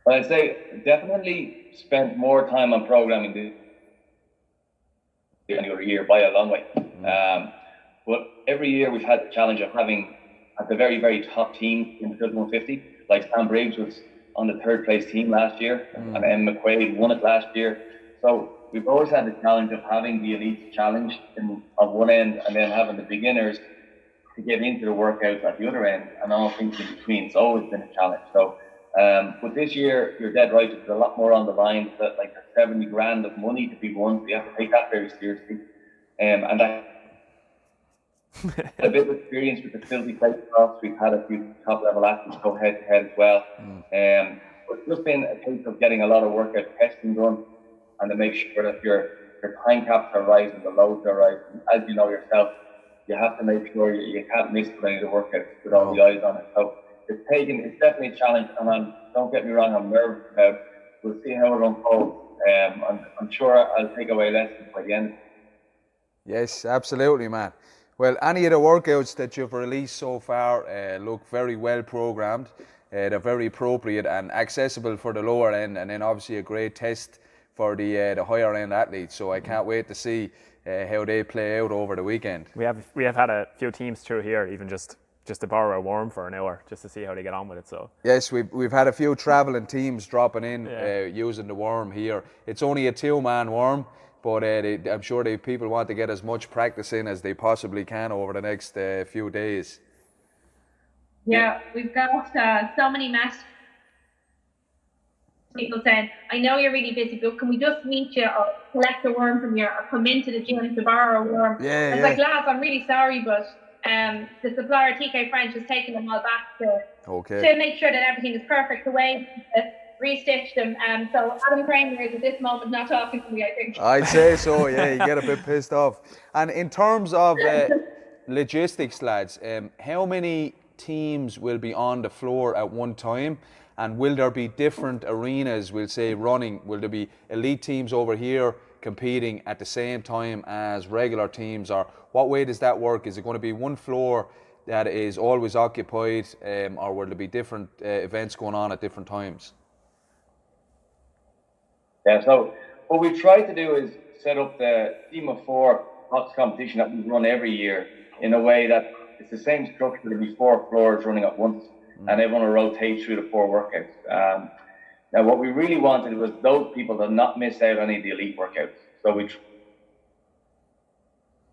Well, I'd say definitely spent more time on programming this year by a long way. But every year we've had the challenge of having at the very, very top team in the Filter 150. Like Sam Briggs was on the 3rd place team last year, and Em McQuaid won it last year. So we've always had the challenge of having the elite challenge on one end, and then having the beginners to get into the workouts at the other end, and all things in between. It's always been a challenge. So, but this year, you're dead right. There's a lot more on the line. That like there's 70 grand of money to be won. So you have to take that very seriously, and that. A bit of experience with the filthy playoffs. We've had a few top level athletes go head to head as well. But it's just been a case of getting a lot of workout testing done, and to make sure that your time caps are right and the loads are right. And as you know yourself, you have to make sure you can't miss any of the workouts with all the eyes on it. So it's definitely a challenge, and don't get me wrong, I'm nervous about it. We'll see how it unfolds. I'm sure I'll take away lessons by the end. Yes, absolutely, man. Well, any of the workouts that you've released so far look very well programmed. They're very appropriate and accessible for the lower end, and then obviously a great test for the higher end athletes. So I can't wait to see how they play out over the weekend. We have had a few teams through here, even just to borrow a worm for an hour, just to see how they get on with it. So yes, we've had a few travelling teams dropping in using the worm here. It's only a 2-man worm. But I'm sure people want to get as much practice in as they possibly can over the next few days. Yeah, we've got so many messages. People saying, I know you're really busy, but can we just meet you or collect a worm from you or come into the gym to borrow a worm? It's like, lads, I'm really sorry, but the supplier TK French has taken them all back to make sure that everything is perfect away. Restitch them. So Adam Kramer is at this moment not talking to me, I think. I'd say so, yeah, you get a bit pissed off. And in terms of logistics, lads, how many teams will be on the floor at one time? And will there be different arenas, we'll say, running? Will there be elite teams over here competing at the same time as regular teams? Or what way does that work? Is it going to be one floor that is always occupied, or will there be different events going on at different times? Yeah, so what we've tried to do is set up the team of 4 box competition that we run every year in a way that it's the same structure. There'll be 4 floors running at once, and everyone will rotate through the 4 workouts. Now, what we really wanted was those people to not miss out on any of the elite workouts. So we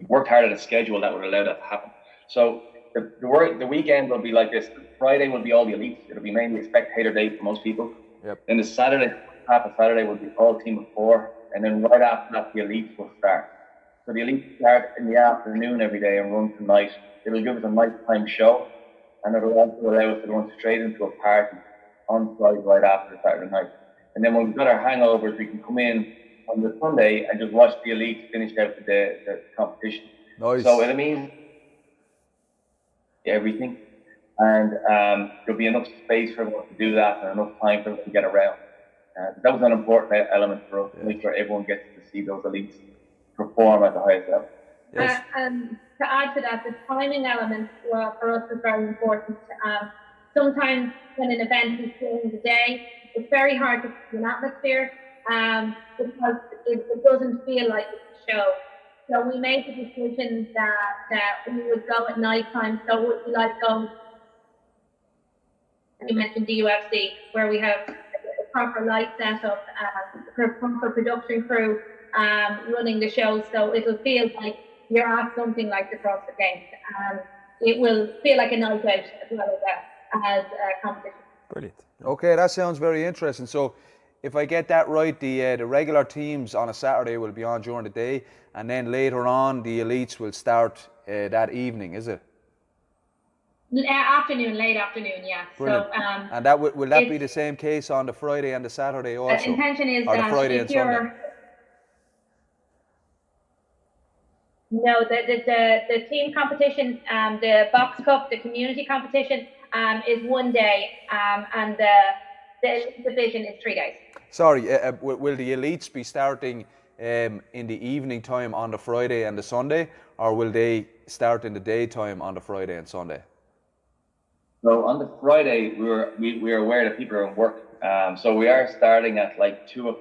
worked hard at a schedule that would allow that to happen. So the weekend will be like this. Friday will be all the elites. It'll be mainly a spectator day for most people. Yep. Then the half of Saturday will be all team of 4, and then right after that the elites will start. So the elites start in the afternoon every day and run tonight. It'll give us a nighttime show, and it'll also allow us to run straight into a party on site right after Saturday night. And then when we've got our hangovers, we can come in on the Sunday and just watch the elites finish out the competition. Nice. So it means everything, and there'll be enough space for everyone to do that and enough time for them to get around. That was an important element for us to make sure everyone gets to see those elites perform at the highest level. Yes. And to add to that, the timing element for us is very important. Sometimes when an event is during the day, it's very hard to see an atmosphere because it doesn't feel like it's a show. So we made the decision that we would go at night time. So it would be like going, you mentioned the UFC, where we have a proper light setup, proper production crew running the show. So it'll feel like you're at something like the CrossFit Games. It will feel like a night out as well as a competition. Brilliant. Okay, that sounds very interesting. So if I get that right, the regular teams on a Saturday will be on during the day, and then later on the elites will start that evening, is it? Late afternoon, yeah. Brilliant. So, and that will that be the same case on the Friday and the Saturday also? The intention is or the Friday and Sunday? No, the team competition, the box cup, the community competition, is 1 day, and the division is 3 days. Sorry, will the elites be starting in the evening time on the Friday and the Sunday, or will they start in the daytime on the Friday and Sunday? So on the Friday, we are aware that people are in work, so we are starting at like 2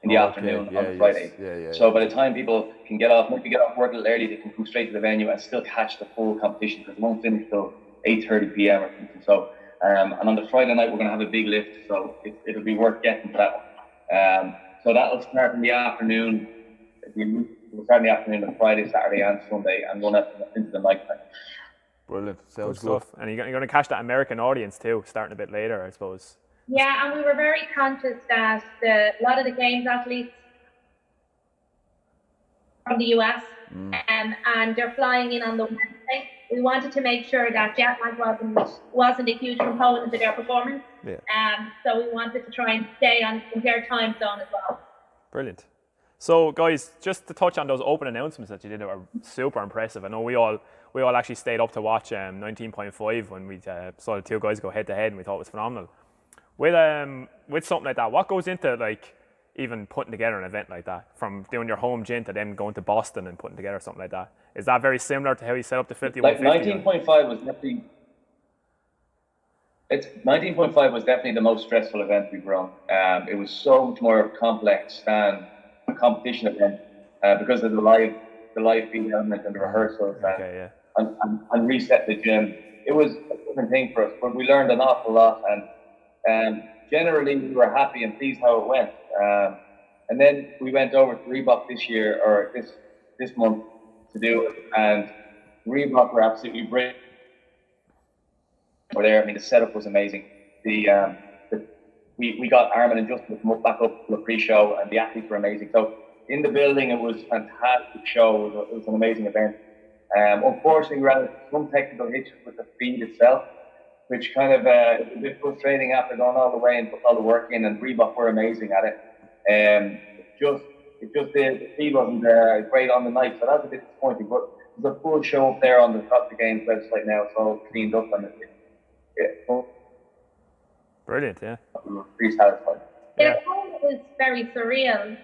in the afternoon on the Friday. So by the time people can get off, maybe get off work a little early, they can come straight to the venue and still catch the full competition, because it won't finish till 8:30 p.m. or something. So and on the Friday night we're going to have a big lift, so it'll be worth getting to that one. So that will start in the afternoon. We'll start in the afternoon on Friday, Saturday, and Sunday, and run into the night time. Brilliant, sounds good stuff. And you're going to catch that American audience too, starting a bit later, I suppose. Yeah, and we were very conscious that a lot of the games athletes from the US, and they're flying in on the Wednesday. We wanted to make sure that jet lag wasn't a huge component of their performance. So we wanted to try and stay on their time zone as well. Brilliant. So guys, just to touch on those open announcements that you did, that were super impressive. I know we all actually stayed up to watch 19.5 when we saw the two guys go head to head, and we thought it was phenomenal. With something like that, what goes into like even putting together an event like that, from doing your home gym to then going to Boston and putting together something like that? Is that very similar to how you set up the 5150? Like 19.5 was definitely. 19.5 was definitely the most stressful event we've run. It was so much more complex than a competition event because of the live feed element and the rehearsals and reset the gym. It was a different thing for us, but we learned an awful lot, and generally we were happy and pleased how it went. And then we went over to Reebok this year, or this month, to do it, and Reebok were absolutely brilliant. We're there. I mean, the setup was amazing. We got Armin and Justin to come back up for the pre-show, and the athletes were amazing. So in the building, it was a fantastic show. It was an amazing event. Unfortunately, we had some technical hitches with the feed itself, which kind of is a bit frustrating after going all the way and put all the work in. And Reebok were amazing at it. The feed wasn't great on the night, so that was a bit disappointing. But there's a full show up there on the Top of the Games website now. It's all cleaned up, and brilliant, yeah. We were pretty satisfied. Yeah, it was very surreal,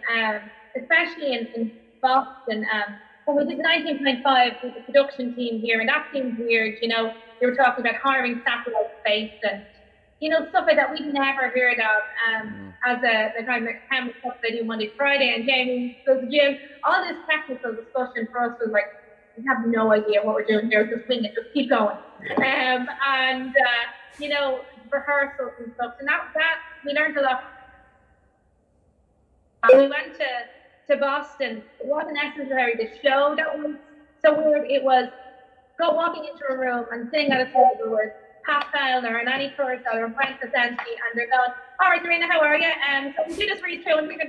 especially in Boston. When we did the 19.5 with the production team here, and that seemed weird, you know. They were talking about hiring satellite space and, you know, stuff like that we'd never heard of. As the kind of camera stuff they do Monday to Friday, and Jamie goes to the gym. All this technical discussion for us was like, we have no idea what we're doing here, just wing it, just keep going. You know, rehearsals and stuff. And that we learned a lot. We went to Boston. It wasn't necessarily the show that was so weird. It was walking into a room and sitting at a table with Pat Fowler and Annie Purcell and Frank Kosensky, and they're going, all right, Darina, how are you? So we do this read through, and we go,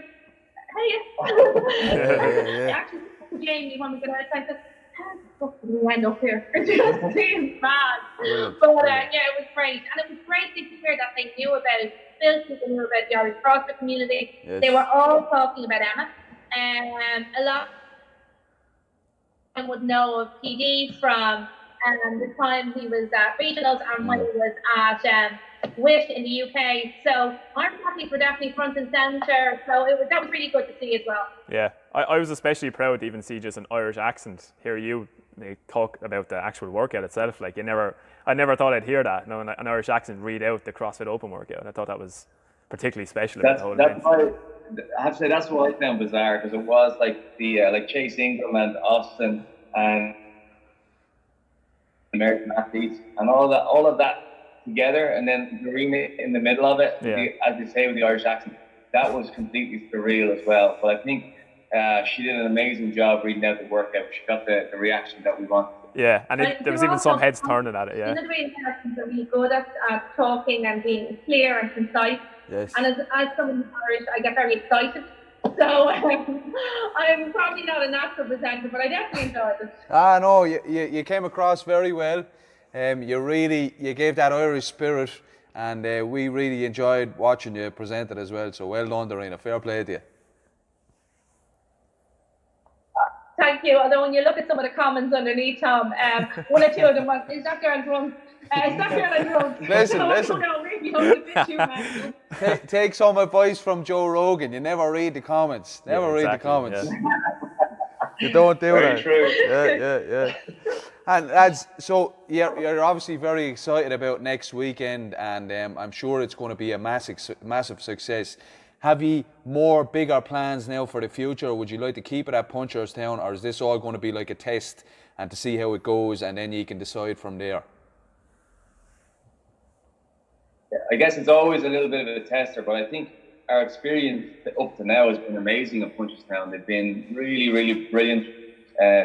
hey. Actually, Jamie, when we got outside, said, how the fuck did we end up here? It just seemed mad. But it was great. And it was great to hear that they knew about it. Phil, people knew about the Irish CrossFit community. Yes. They were all talking about Emma. A lot of them would know of PD from the time he was at regionals and when he was at WIT in the UK. So our athletes were definitely front and centre. So that was really good to see as well. Yeah, I was especially proud to even see just an Irish accent. Hear you talk about the actual workout itself. Like I never thought I'd hear that. No, an Irish accent read out the CrossFit Open workout. I thought that was particularly special about the whole event. I have to say that's what I found bizarre, because it was like the like Chase Ingram and Austin and American athletes and all of that together, and then Darina in the middle of it, as you say, with the Irish accent. That was completely surreal as well. But I think she did an amazing job reading out the workout. She got the reaction that we wanted. Yeah, and there was even some heads turning at it. Yeah. Another way Americans are really good at talking and being clear and concise. Yes. And as someone who's Irish, I get very excited. So I'm probably not a natural presenter, but I definitely enjoyed it. No, you came across very well. You gave that Irish spirit, and we really enjoyed watching you present it as well. So well done, Darina. Fair play to you. Thank cute. Although when you look at some of the comments underneath, Tom, one or two of them was, "Is that girl drunk? Is that girl drunk?" Listen. No, maybe a bit too much. Take some advice from Joe Rogan. You never read the comments. Read the comments. Yeah. You don't do Very that. true. Yeah. And lads, so you're obviously very excited about next weekend, and I'm sure it's going to be a massive success. Have you more bigger plans now for the future? Or would you like to keep it at Punchestown, or is this all going to be like a test and to see how it goes, and then you can decide from there? I guess it's always a little bit of a tester, but I think our experience up to now has been amazing at Punchestown. They've been really, really brilliant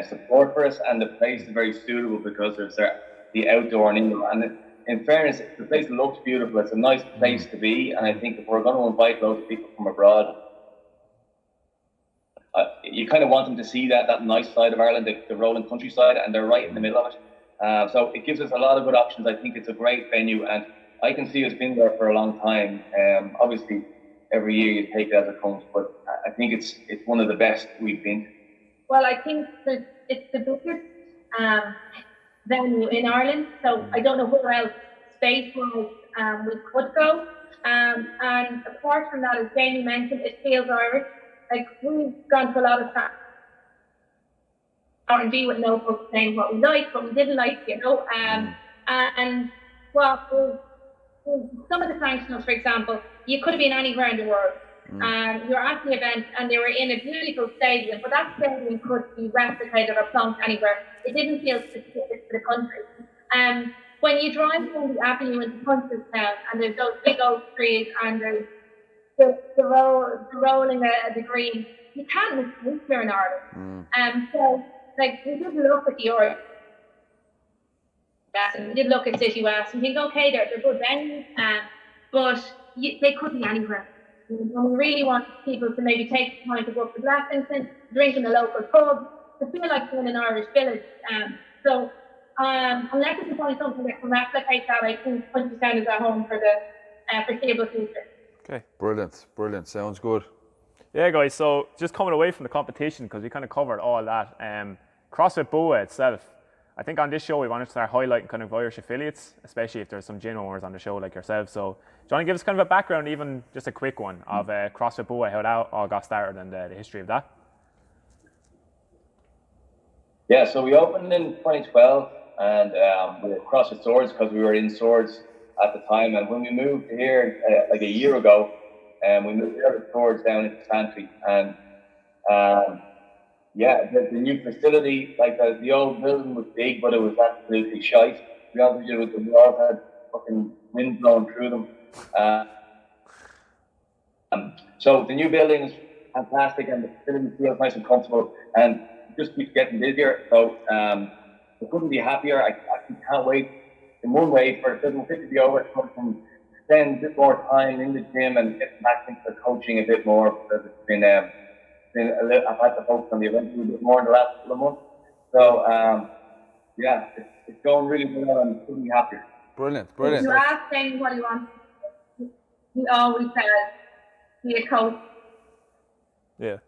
support for us, and the place is very suitable because there's the outdoor and indoor. And in fairness, the place looks beautiful. It's a nice place to be, and I think if we're going to invite loads of people from abroad, you kind of want them to see that nice side of Ireland, the rolling countryside, and they're right in the middle of it. So it gives us a lot of good options. I think it's a great venue, and I can see us being there for a long time. Obviously, every year you take it as it comes, but I think it's one of the best we've been. Well, I think that it's the biggest venue in Ireland, so I don't know where else space-wise we could go. And apart from that, as Jamie mentioned, it feels Irish. Like, we've gone to a lot of R&D with no folks saying what we like, what we didn't like, you know. And well, some of the sanctionals, for example, you could have been anywhere in the world. You're at the event and they were in a beautiful stadium, but that stadium could be replicated or plonked anywhere. It didn't feel specific to the country. When you drive down the avenue into Punchestown and there's those big oak trees and there's the rolling of the green, you can't miss here in Ireland. So, like, we did look at the Orient, and we did look at City West and think, okay, they're good venues, but they could be anywhere. And we really want people to maybe take the time to go up to Blackington, drink in a local pub, to feel like they're in an Irish village. So unless we can find something that can replicate that, I think Punchestown is our home for the foreseeable future. Okay. Brilliant. Sounds good. Yeah, guys, so just coming away from the competition, because we kind of covered all that, CrossFit BUA itself, I think on this show we wanted to start highlighting kind of Irish affiliates, especially if there's some gym owners on the show like yourself. So do you want to give us kind of a background, even just a quick one, of CrossFit BUA, how that all got started and the history of that? Yeah, so we opened in 2012, and we were CrossFit Swords because we were in Swords at the time. And when we moved here like a year ago, we moved the other Swords down into Santry. And yeah, the new facility, like the old building was big, but it was absolutely shite. To be honest with you, the walls had fucking wind blowing through them. So the new building is fantastic, and the facility feels nice and comfortable, and it just keeps getting busier. So I couldn't be happier. I can't wait, in one way, for season 50 to be over, to come from spend a bit more time in the gym and get back into the coaching a bit more, because it's been I've had to focus on the event a little bit more in the last couple of months. So yeah, it's going really well, and couldn't be happier. Brilliant. If you ask Jamie what he wants, he always says be a coach. Yeah.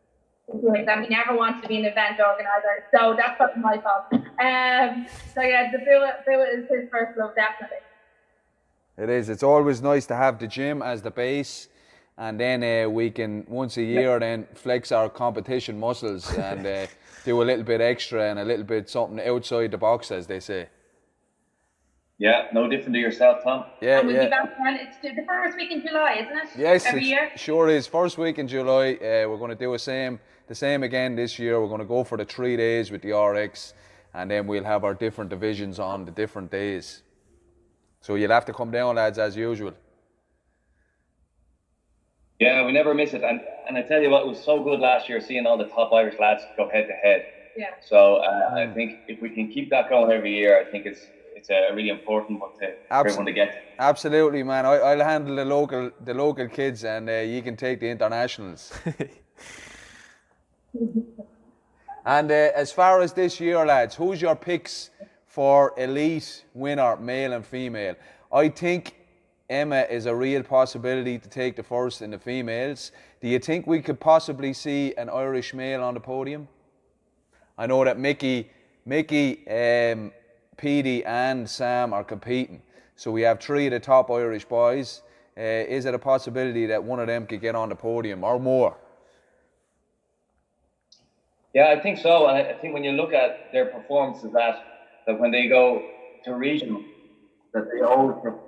That he never wants to be an event organizer, so that's not my fault. So yeah, the BUA is his first love, definitely. It is. It's always nice to have the gym as the base, and then we can once a year then flex our competition muscles and do a little bit extra and a little bit something outside the box, as they say. Yeah, no different to yourself, Tom. Yeah, and we'll be back then. It's the first week in July, isn't it? Yes, every year. Sure is. First week in July. We're going to do the same again this year. We're going to go for the 3 days with the RX, and then we'll have our different divisions on the different days. So you'll have to come down, lads, as usual. Yeah, we never miss it. And I tell you what, it was so good last year seeing all the top Irish lads go head to head. Yeah. So I think if we can keep that going every year, I think it's a really important one for everyone to get. Absolutely, man. I'll handle the local kids, and you can take the internationals. And as far as this year, lads, who's your picks for elite winner, male and female? I think Emma is a real possibility to take the first in the females. Do you think we could possibly see an Irish male on the podium? I know that Mickey, Petey and Sam are competing. So we have 3 of the top Irish boys. Is it a possibility that one of them could get on the podium or more? Yeah, I think so. And I think when you look at their performances, that when they go to regional, that they always perform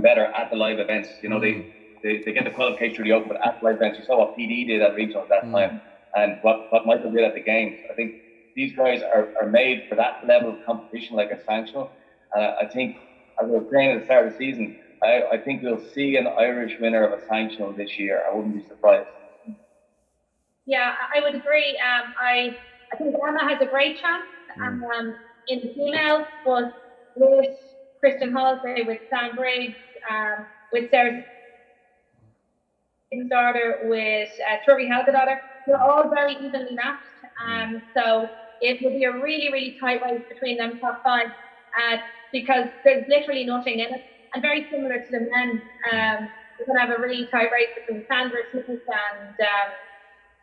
better at the live events. You know, they get the qualification through the open, but at the live events, you saw what PD did at regional at that time, and what Michael did at the games. I think these guys are made for that level of competition, like a sanctional. And I think, as I was saying at the start of the season, I think we'll see an Irish winner of a sanctional this year. I wouldn't be surprised. Yeah, I would agree. I think Emma has a great chance in the females, but with Kristen Halsey, with Sam Briggs, with Sarah daughter, with Truby Helgadother, they're all very evenly matched. So it will be a really, really tight race between them top 5, because there's literally nothing in it. And very similar to the men, we're going to have a really tight race between Sandra Smith and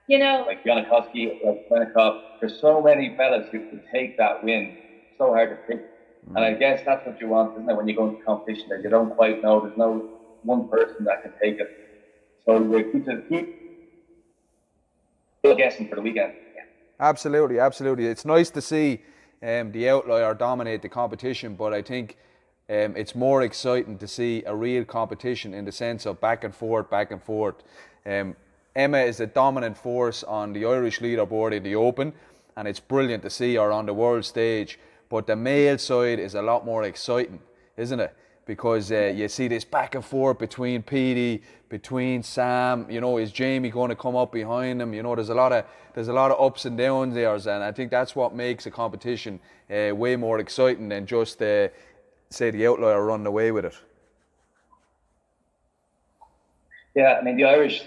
you know, like Janikowski, like Klenikov. There's so many fellas who could take that win. So hard to pick. And I guess that's what you want, isn't it, when you go into competition, that you don't quite know. There's no one person that can take it. So we keep guessing for the weekend. Yeah. Absolutely. It's nice to see the outlier dominate the competition, but I think it's more exciting to see a real competition in the sense of back and forth. Emma is a dominant force on the Irish leaderboard in the Open, and it's brilliant to see her on the world stage. But the male side is a lot more exciting, isn't it? Because you see this back and forth between Petey, between Sam. You know, is Jamie going to come up behind him? You know, there's a lot of ups and downs there, and I think that's what makes a competition way more exciting than just say the outlier running away with it. Yeah, I mean the Irish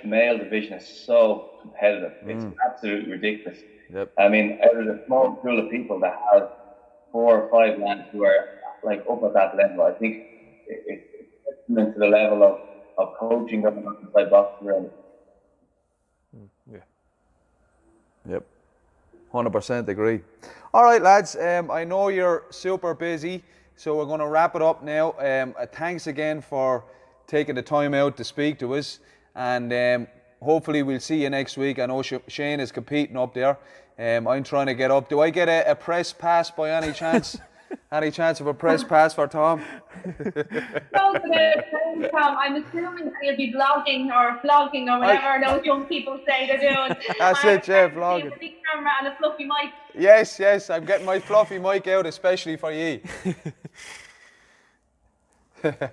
male division is so competitive. It's absolutely ridiculous. Yep. I mean, out of the small pool of people that have 4 or 5 lads who are like up at that level, I think it's testament to the level of coaching going on inside boxing around. Yeah. Yep. 100% agree. All right, lads. I know you're super busy, so we're going to wrap it up now. Thanks again for taking the time out to speak to us, and hopefully we'll see you next week. I know Shane is competing up there. I'm trying to get up. Do I get a press pass by any chance? Any chance of a press pass for Tom? Tom, I'm assuming that you'll be vlogging or whatever those young people say they're doing. That's it, yeah, vlogging. A big camera and a fluffy mic. Yes, I'm getting my fluffy mic out especially for you. I don't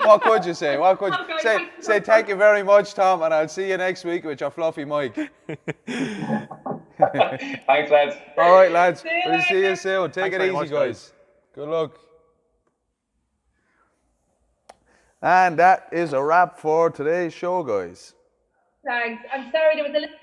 know what to say. What could you say? Say thank you very much, Tom, and I'll see you next week with your fluffy mic. Thanks, lads. All right, lads. We'll see you soon. Take it easy, guys. Good luck. And that is a wrap for today's show, guys. Thanks. I'm sorry there was a little